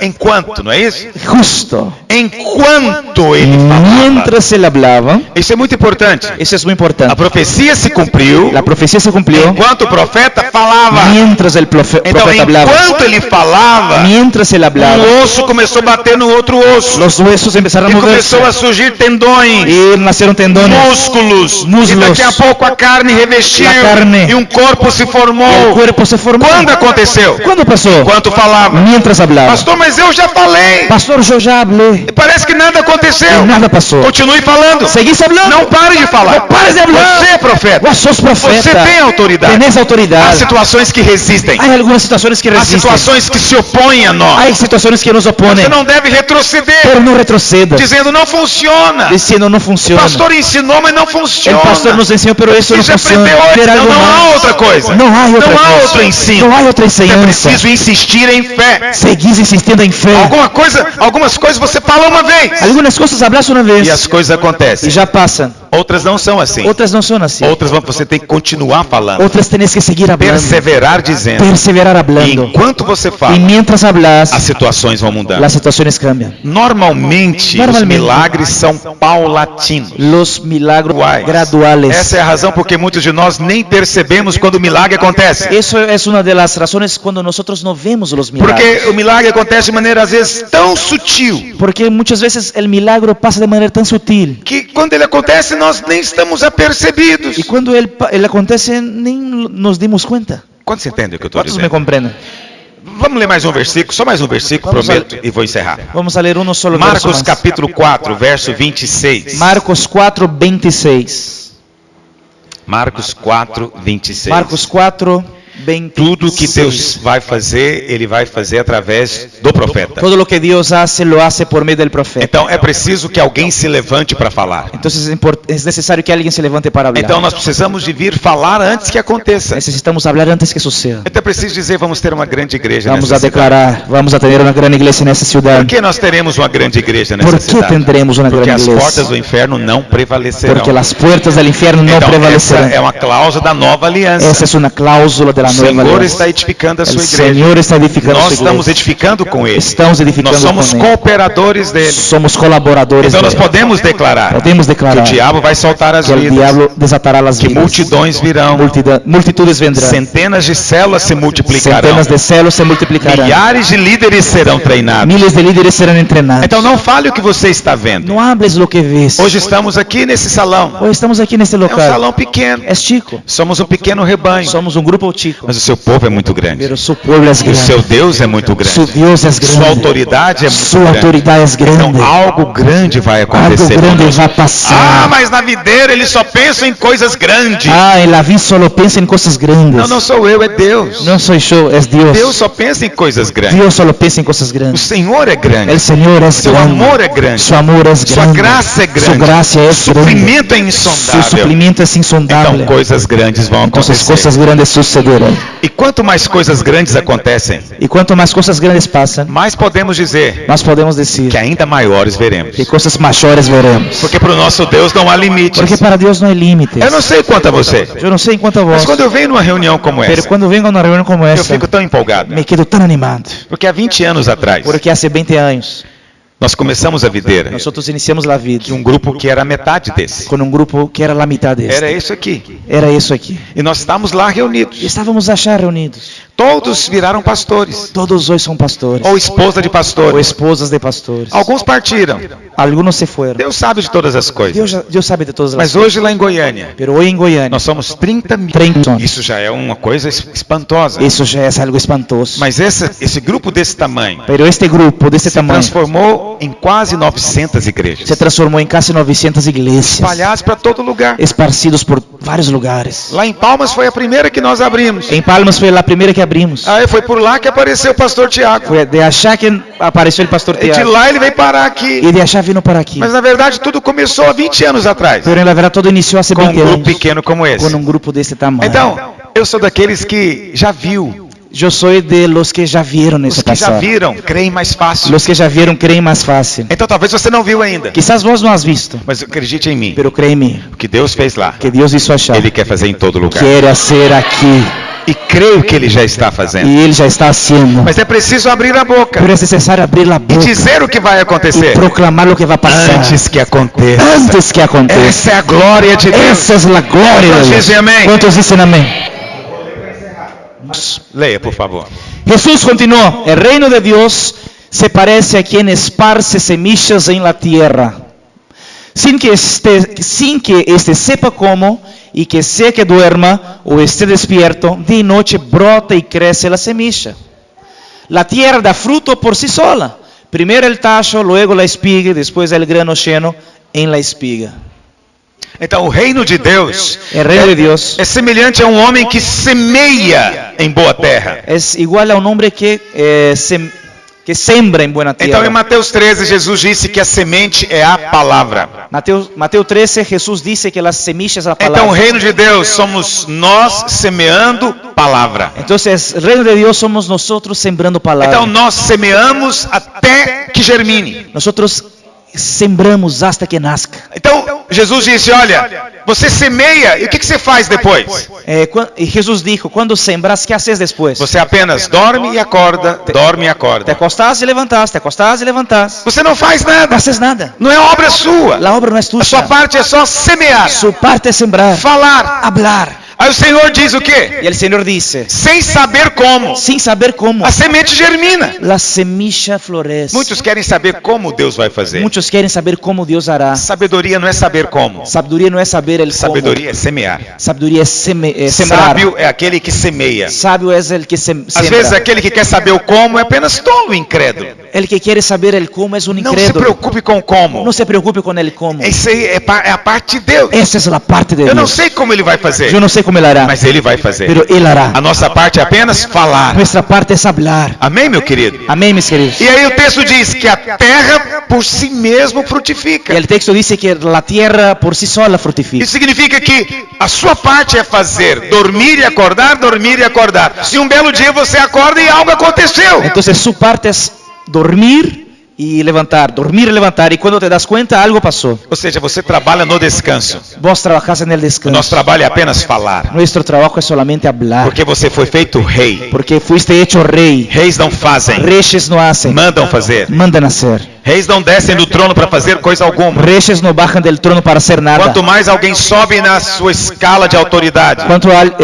enquanto, não é isso? justo, Enquanto ele falava. mientras él hablaba, Isso é muito importante. eso es muy A importante. profecia se cumpriu La profecía se cumplió enquanto o profeta falava. mientras el Então, profeta hablaba. enquanto ele falava, Mientras él hablaba, um osso começou a bater no outro osso. los huesos empezaron E a moverse começou a surgir tendões, y nacieron tendones, músculos. Músculos. E daqui a pouco a carne revestiu. A carne. E um corpo se y el formou. cuerpo se formó. Quando aconteceu? ¿Cuándo pasó? Enquanto falava. Mientras hablaba. Pastor, mas eu já falei. Pastor, yo ya hablé Parece que nada aconteceu. y nada pasó. Continue falando. ¿Seguís hablando? Não pare de falar. No pares de hablar. Você é profeta. Vos sos Você profeta. tem autoridade. Tenés Há autoridad. situações que resistem. Hay algunas situaciones que Há resisten. situações que se opõem a nós. Hay situaciones que nos Você oponen. não deve retroceder, Pero no retroceda. dizendo não funciona. Diciendo no O funciona. pastor ensinou, mas não El funciona. pastor nos enseñó, pero eso no Precisa funciona. aprender hoje, Ver senão algo não há más. outra coisa. No hay otra Não há cosa. outro ensino. No hay otra É enseñanza. preciso insistir em fé. Seguís insistiendo en fe. Algumas coisas você fala uma vez Algunas cosas hablas una vez e as coisas y acontecem. ya pasan. Outras não são assim. Otras no son así. Outras você tem que continuar falando, Otras tenés que seguir hablando. perseverar dizendo. Perseverar E hablando. enquanto você fala, Y mientras hablas, as situações vão mudando. las situaciones cambian. Normalmente, os milagres são paulatinos. Los milagros Essa graduales. é a razão porque muitos de nós nem percebemos quando o milagre acontece. Eso es una de las razones cuando nosotros no vemos los milagros. Porque o milagre acontece de maneira às vezes tão sutil Porque muchas veces el milagro pasa de manera tan sutil. que quando ele acontece nós nem estamos apercebidos. Y cuando él acontece, ni nos dimos cuenta. Quando você entende o que eu estou ¿Cuántos me dizendo? comprenden? Vamos ler mais um versículo, só mais um versículo, prometo, e vou encerrar. Vamos a ler uno solo verso Marcos más. capítulo 4, verso 26. Marcos 4:26. Marcos 4, 26. Marcos 4:26. Tudo que Deus vai fazer, Ele vai fazer através do profeta. Todo lo que Dios hace, lo hace por medio del profeta. Então é preciso que alguém se levante para falar. Entonces es necesario que alguien se levante para hablar. Então nós precisamos de vir falar antes que aconteça. Necesitamos hablar antes que suceda. Então é preciso dizer, vamos ter uma grande igreja Vamos nessa a declarar, vamos a tener una gran iglesia en esta cidade. ciudad. Por que nós teremos uma grande igreja nessa ¿Por qué cidade? tendremos una Porque gran as iglesia? portas do inferno não prevalecerão. Porque las puertas del infierno no Então essa prevalecerán. é uma cláusula da nova aliança. Esa es una cláusula de la O nueva Senhor alianza. está edificando a El sua igreja. Señor está edificando Nós su estamos iglesia. edificando com Ele. Estamos edificando Nós somos con él. cooperadores dele. Somos colaboradores Então de nós él. podemos declarar Podemos que declarar o diabo vai soltar as que el vidas, diablo desatará las que vidas. multidões virão, Multitudes vendrán. centenas de células se multiplicarão, Centenas de celos se multiplicarán. milhares de líderes serão treinados. Miles de líderes serán entrenados. Então não fale o que você está vendo. No hables lo que ves. Hoje estamos aqui nesse salão. Hoy estamos aquí en este É um local. salão pequeno. Es chico. Somos um pequeno rebanho. Somos un grupo chico. Mas o seu povo é muito grande. Pero su pueblo es O grande. seu Deus é muito Su grande. Dios es grande. Sua autoridade é muito Su grande. autoridad es grande. Então algo grande vai Algo acontecer. grande conosco. va a Ah, pasar. mas na videira eles só pensam em coisas grandes. Ah, en la vida solo piensa en cosas grandes. Não, não sou eu, é Deus. No soy yo, es Dios. Deus só pensa em coisas grandes. Dios solo piensa en cosas O grandes. Senhor é grande. El Señor es Seu grande. amor é grande. Su amor es Sua grande. graça é Su grande. gracia es O grande. suprimento é Su insondável. suplimiento es insondable. Então coisas grandes vão Entonces acontecer. cosas grandes sucederán. E quanto mais coisas grandes acontecem, Y cuanto más cosas grandes pasan, mais podemos dizer más podemos decir que ainda maiores veremos. que cosas mayores veremos. Porque para o nosso Deus não há limites. Porque para Dios no hay límites. Eu não sei quanto a você, Yo no sé en cuanto a mas vos, quando eu venho numa reunião como pero essa, cuando vengo a una reunión como eu esta, fico tão empolgado. me quedo tan animado. Porque há 20 anos atrás, Porque hace 20 años nós começamos a videira nosotros iniciamos la vida de um grupo que era metade desse. con un grupo que era la mitad de Era este. isso aqui. Era eso aquí. E nós estávamos lá reunidos. Y estábamos allá reunidos. Todos viraram pastores. Todos hoy son pastores Ou esposa de o pastores. esposas de pastores. Alguns partiram. Algunos se fueron. Deus sabe de todas as coisas. Dios sabe de todas las Mas cosas. hoje lá em Goiânia, Pero hoy en Goiânia, nós somos 30 mil. 30. Isso já é uma coisa espantosa. Eso ya es algo espantoso. Mas esse grupo desse tamanho Pero este grupo de este se tamaño transformou em quase 900 igrejas. se transformó en casi 900 iglesias, Espalhadas para todo lugar. esparcidos por varios lugares. Lá em Palmas foi a primeira que nós abrimos. En Palmas fue la primera que abrimos. Aí foi por lá que apareceu o pastor Tiago. Fue de allá que apareció el pastor E de Tiago. lá ele veio parar aqui. Y de allá vino para aquí. Mas na verdade tudo começou há 20 anos atrás. Pero en la verdad todo inició hace Com um 20 grupo años pequeno como esse. con un grupo de este tamaño. Então, eu sou daqueles que já viu. Yo soy de los que ya vieron Os eso que já pasar. viram, creem mais fácil. Los que ya vieron creen más fácil. Então talvez você não viu ainda. Quizás vos no has visto, Mas acredite em mim. pero cree en mí, O que Deus fez lá, que Dios hizo allá. Ele quer fazer em todo lugar. Quiere hacer aquí. E creio que Ele já está fazendo. Y Él ya está haciendo. Mas é preciso abrir a boca Pero es necesario abrir la e boca dizer o que vai y acontecer proclamar lo que va a pasar antes que aconteça. antes que aconteça. Essa é a glória de Deus. Esa es la gloria de Quantos Dios. dicen amén? ¿Cuántos dicen amén? Leia, por favor. Jesús continuó: el reino de Dios se parece a quien esparce semillas en la tierra, sin que éste sepa cómo, y que sea que duerma o esté despierto, de noche brota y crece la semilla. La tierra da fruto por sí sola, primero el tacho, luego la espiga y después el grano lleno en la espiga. Então, o reino de Deus El reino de Dios é semelhante a um homem que semeia em boa terra. es igual a un hombre que sembra en buena Então, tierra. em Mateus 13, Jesus disse que a semente é a palavra. Mateo 13, Jesús dice que las semillas es la Então, o palabra. reino de Deus somos nós semeando palavra. Entonces, el reino de Dios somos nosotros sembrando palabra. Então, nós semeamos até que germine. Nosotros sembramos hasta que nazca. Então, Jesus disse, olha, você semeia e o que você faz depois? Y Jesús dijo, cuando sembras, ¿qué haces después? Você apenas dorme e acorda, dorme e Te acorda. acostás y levantás, te acostás y levantás. Você não faz No nada. haces nada. Não é obra sua. La obra no es A sua tuya. parte é só semear, Su parte es sembrar, falar. hablar. Aí o Senhor diz o quê? Y el Señor dice, Sem saber como, sin saber cómo, a semente germina. la semilla florece. Muitos querem saber como Deus vai fazer. Muchos quieren saber cómo Dios hará. Sabedoria não é saber como. Sabiduría no es saber el cómo. Sabedoria é semear. Sabiduría es sembrar. Sábio é aquele que semeia. Sabio es el que Às vezes siembra. aquele que quer saber o como é apenas tolo, incrédulo. El que quiere saber el cómo es un Não se incrédulo. preocupe com o como. No se preocupe con el cómo. Isso aí é a parte de Deus. Esa es la parte de Eu não Dios. sei como ele vai fazer, Yo no sé cómo él hará, mas ele vai fazer. pero él hará. A nossa parte é apenas falar. Nuestra parte es hablar. Amém, meu querido? Amén, mis queridos. E aí o texto diz que a terra por si mesmo frutifica. Y el texto dice que la tierra por sí sola fructifica. Isso significa que a sua parte é fazer, dormir e acordar, dormir e acordar. Se um belo dia você acorda e algo aconteceu, Entonces su parte es dormir y levantar, dormir y levantar. Y cuando te das cuenta, algo pasó. ou seja, você trabalha no descanso. Vos trabajás en el O descanso. nosso trabalho é apenas falar, Nuestro trabajo es solamente hablar. porque você foi feito rei. Porque fuiste hecho rey. Reis não fazem, Reyes no hacen, mandam fazer. mandan hacer. Reis não descem do trono para fazer coisa alguma. Reyes no bajan del trono para hacer nada. Quanto mais alguém sobe na sua escala de autoridade,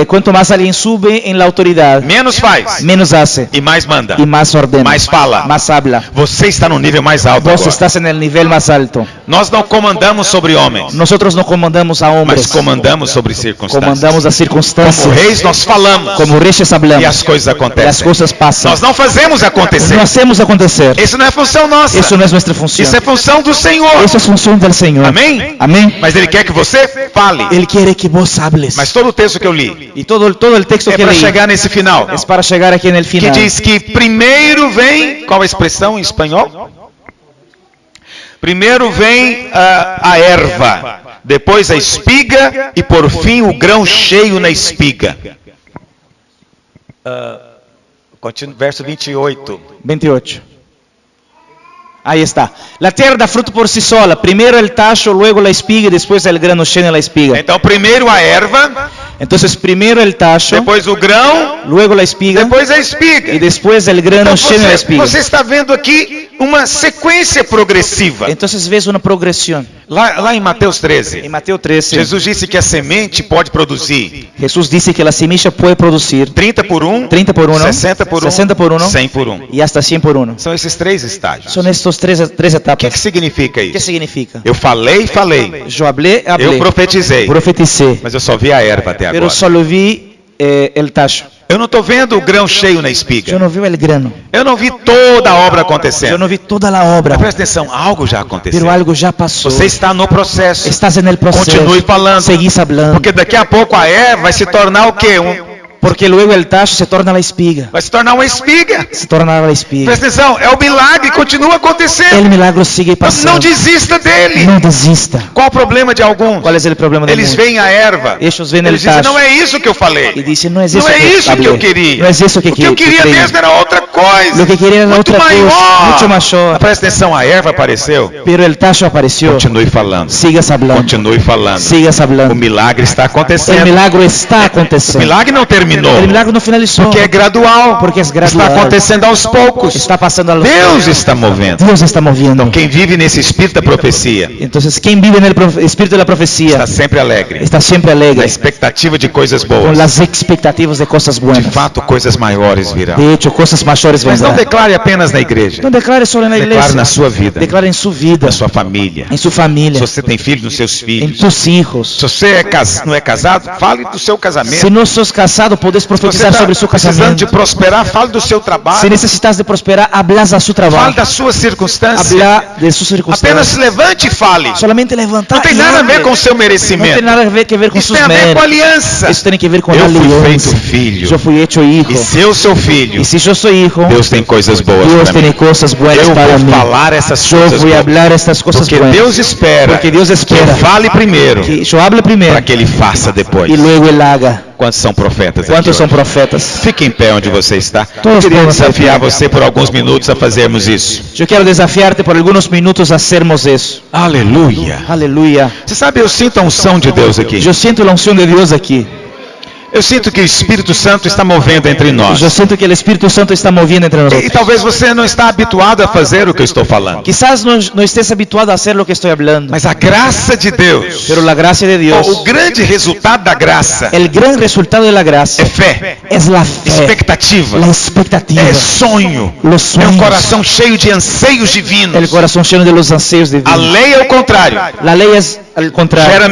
Cuanto más alguien sube en la autoridad, menos faz menos hace e mais manda. y más ordena, Mais fala. más habla. Você está no nível mais alto Vos agora. estás en el nivel más alto. Nós não comandamos sobre homens, Nosotros no comandamos a mas hombres, comandamos sobre circunstâncias. comandamos las Como circunstancias. reis nós falamos Como reyes e hablamos as coisas y las acontecem. cosas pasan. Nós não fazemos acontecer. No hacemos acontecer. Isso não é função nossa. Eso no es nuestra función. Isso é função do Senhor. Eso es función del Señor. Amém? Amén. Mas Ele quer que você fale. Él quiere que vos hables. Mas todo o texto que eu li Y todo el texto é que para leí chegar nesse final, es para llegar aquí en el que final. diz que primeiro vem, qual a expressão em espanhol? Primeiro vem a erva, depois a espiga e por fim o grão cheio na espiga. Verso 28. 28. Ahí está. La tierra da fruto por sí sola. Primero el tallo, luego la espiga y después el grano lleno de la espiga. Então primeiro a erva, Entonces primero el tallo, depois o grão, luego la espiga depois a espiga. y después el grano Então lleno de la espiga. você está vendo aqui uma sequência progressiva. Entonces ves una progresión. Lá em Mateus 13, En Mateo 13, Jesus disse que a semente pode produzir Jesús dice que la semilla puede producir 30 por 1, 30 por 1, 60 por 1, 60 por 1 100 por 1. y hasta 100 por 1. São esses três estágios. Son estos tres O que etapas. significa ¿Qué isso? significa? Eu falei, Yo hablé, eu profetizei, profeticé, mas eu só vi a erva até pero agora. solo vi el tallo. Eu não estou vendo o grão cheio na Yo espiga. no vi el grano. Eu não vi toda a obra Yo acontecendo. no vi toda la obra, Presta atenção, algo já aconteceu. pero algo ya pasó. Você está no processo. Estás en el proceso. Continue falando. Seguís hablando. Porque daqui a pouco a erva vai se tornar o quê? Porque luego el tallo se torna la espiga. Vai se tornar uma espiga. Se torna la espiga. Presta atenção, é o milagre, continua acontecendo. El milagro sigue Não pasando. desista dele. No desista. Qual o problema de alguns? ¿Cuál es el problema de Eles muchos? veem a erva. Ellos ven el Eles dizem, tallo. não é isso que eu falei. Y dicen, no es Não eso é que isso que hablé. eu queria. No es eso que O que eu queria creí. mesmo era outra coisa. Lo que quería era Muito otra cosa, maior. mucho mayor. Presta atenção, a erva apareceu. Pero el tallo apareció. Continue falando. Sigas hablando. Continue falando. Sigas O hablando. milagre está El acontecendo. milagro está O acontecendo. milagre não terminou. El milagro no finalizó. Porque é gradual. Porque es gradual. Está acontecendo aos poucos. Está pasando a los Deus está movendo. Dios está moviendo. Quem vive nesse espírito da profecia Entonces, quien vive en el espíritu de la profecía está sempre alegre. está siempre Na alegre expectativa de coisas con boas. las expectativas de cosas De buenas. fato, coisas maiores virão. De hecho, cosas mayores Mas não vendrán. declare apenas na igreja. No declare solo en la Declare iglesia. na sua vida, Declare en su vida, na sua família. en su familia, Se você tem filhos, nos seus en filhos. tus hijos. Se você não é casado, fale do seu casamento. Si no sos casado, podés Se você profetizar está sobre su precisando de casamiento. prosperar, fale do seu Si trabalho. necesitas de prosperar, hablas a su Fale trabajo. da sua circunstância. Habla de sus Apenas circunstancias. se levante e fale. Solamente levantar Não tem y nada a ver hable. com o seu No tiene merecimento. nada que ver con Isso sus tem a ver com méritos. aliança. Eso tiene que ver con Eu fui alianza. feito filho. Yo fui hecho hijo. E se eu sou filho, Y si yo soy hijo, Deus tem coisas boas Dios para mim. tiene cosas buenas Eu para mí. vou falar essas Yo coisas voy a boas. hablar estas cosas Porque buenas. Deus espera Porque Dios que espera eu fale primeiro que yo hable primero para que Ele faça depois. y luego él haga. Quantos são profetas aqui ¿Cuántos son hoje? profetas? Fique em pé onde você está. Eu Todos queria podem desafiar ser. você por alguns minutos a fazermos isso. Yo quiero desafiarte por algunos minutos a hacermos eso. Aleluia. Aleluya. Você sabe, eu sinto a unção de Deus aqui. Yo siento la unción de Dios aquí. Eu sinto que o Espírito Santo está movendo entre nós. Yo siento que el Espíritu Santo está moviendo entre E nosotros. talvez você não está habituado a fazer o que eu estou falando. Quizás no estés habituado a hacer lo que estoy hablando, Mas a graça de Deus, pero la gracia de Dios, o grande resultado da graça, el gran resultado de la gracia é fé, es la fe, expectativa, la expectativa, é sonho, los é um sueños, coração cheio de anseios divinos. el corazón lleno de los anseos de A Dios. lei é o contrário. La ley es al contrario. Gera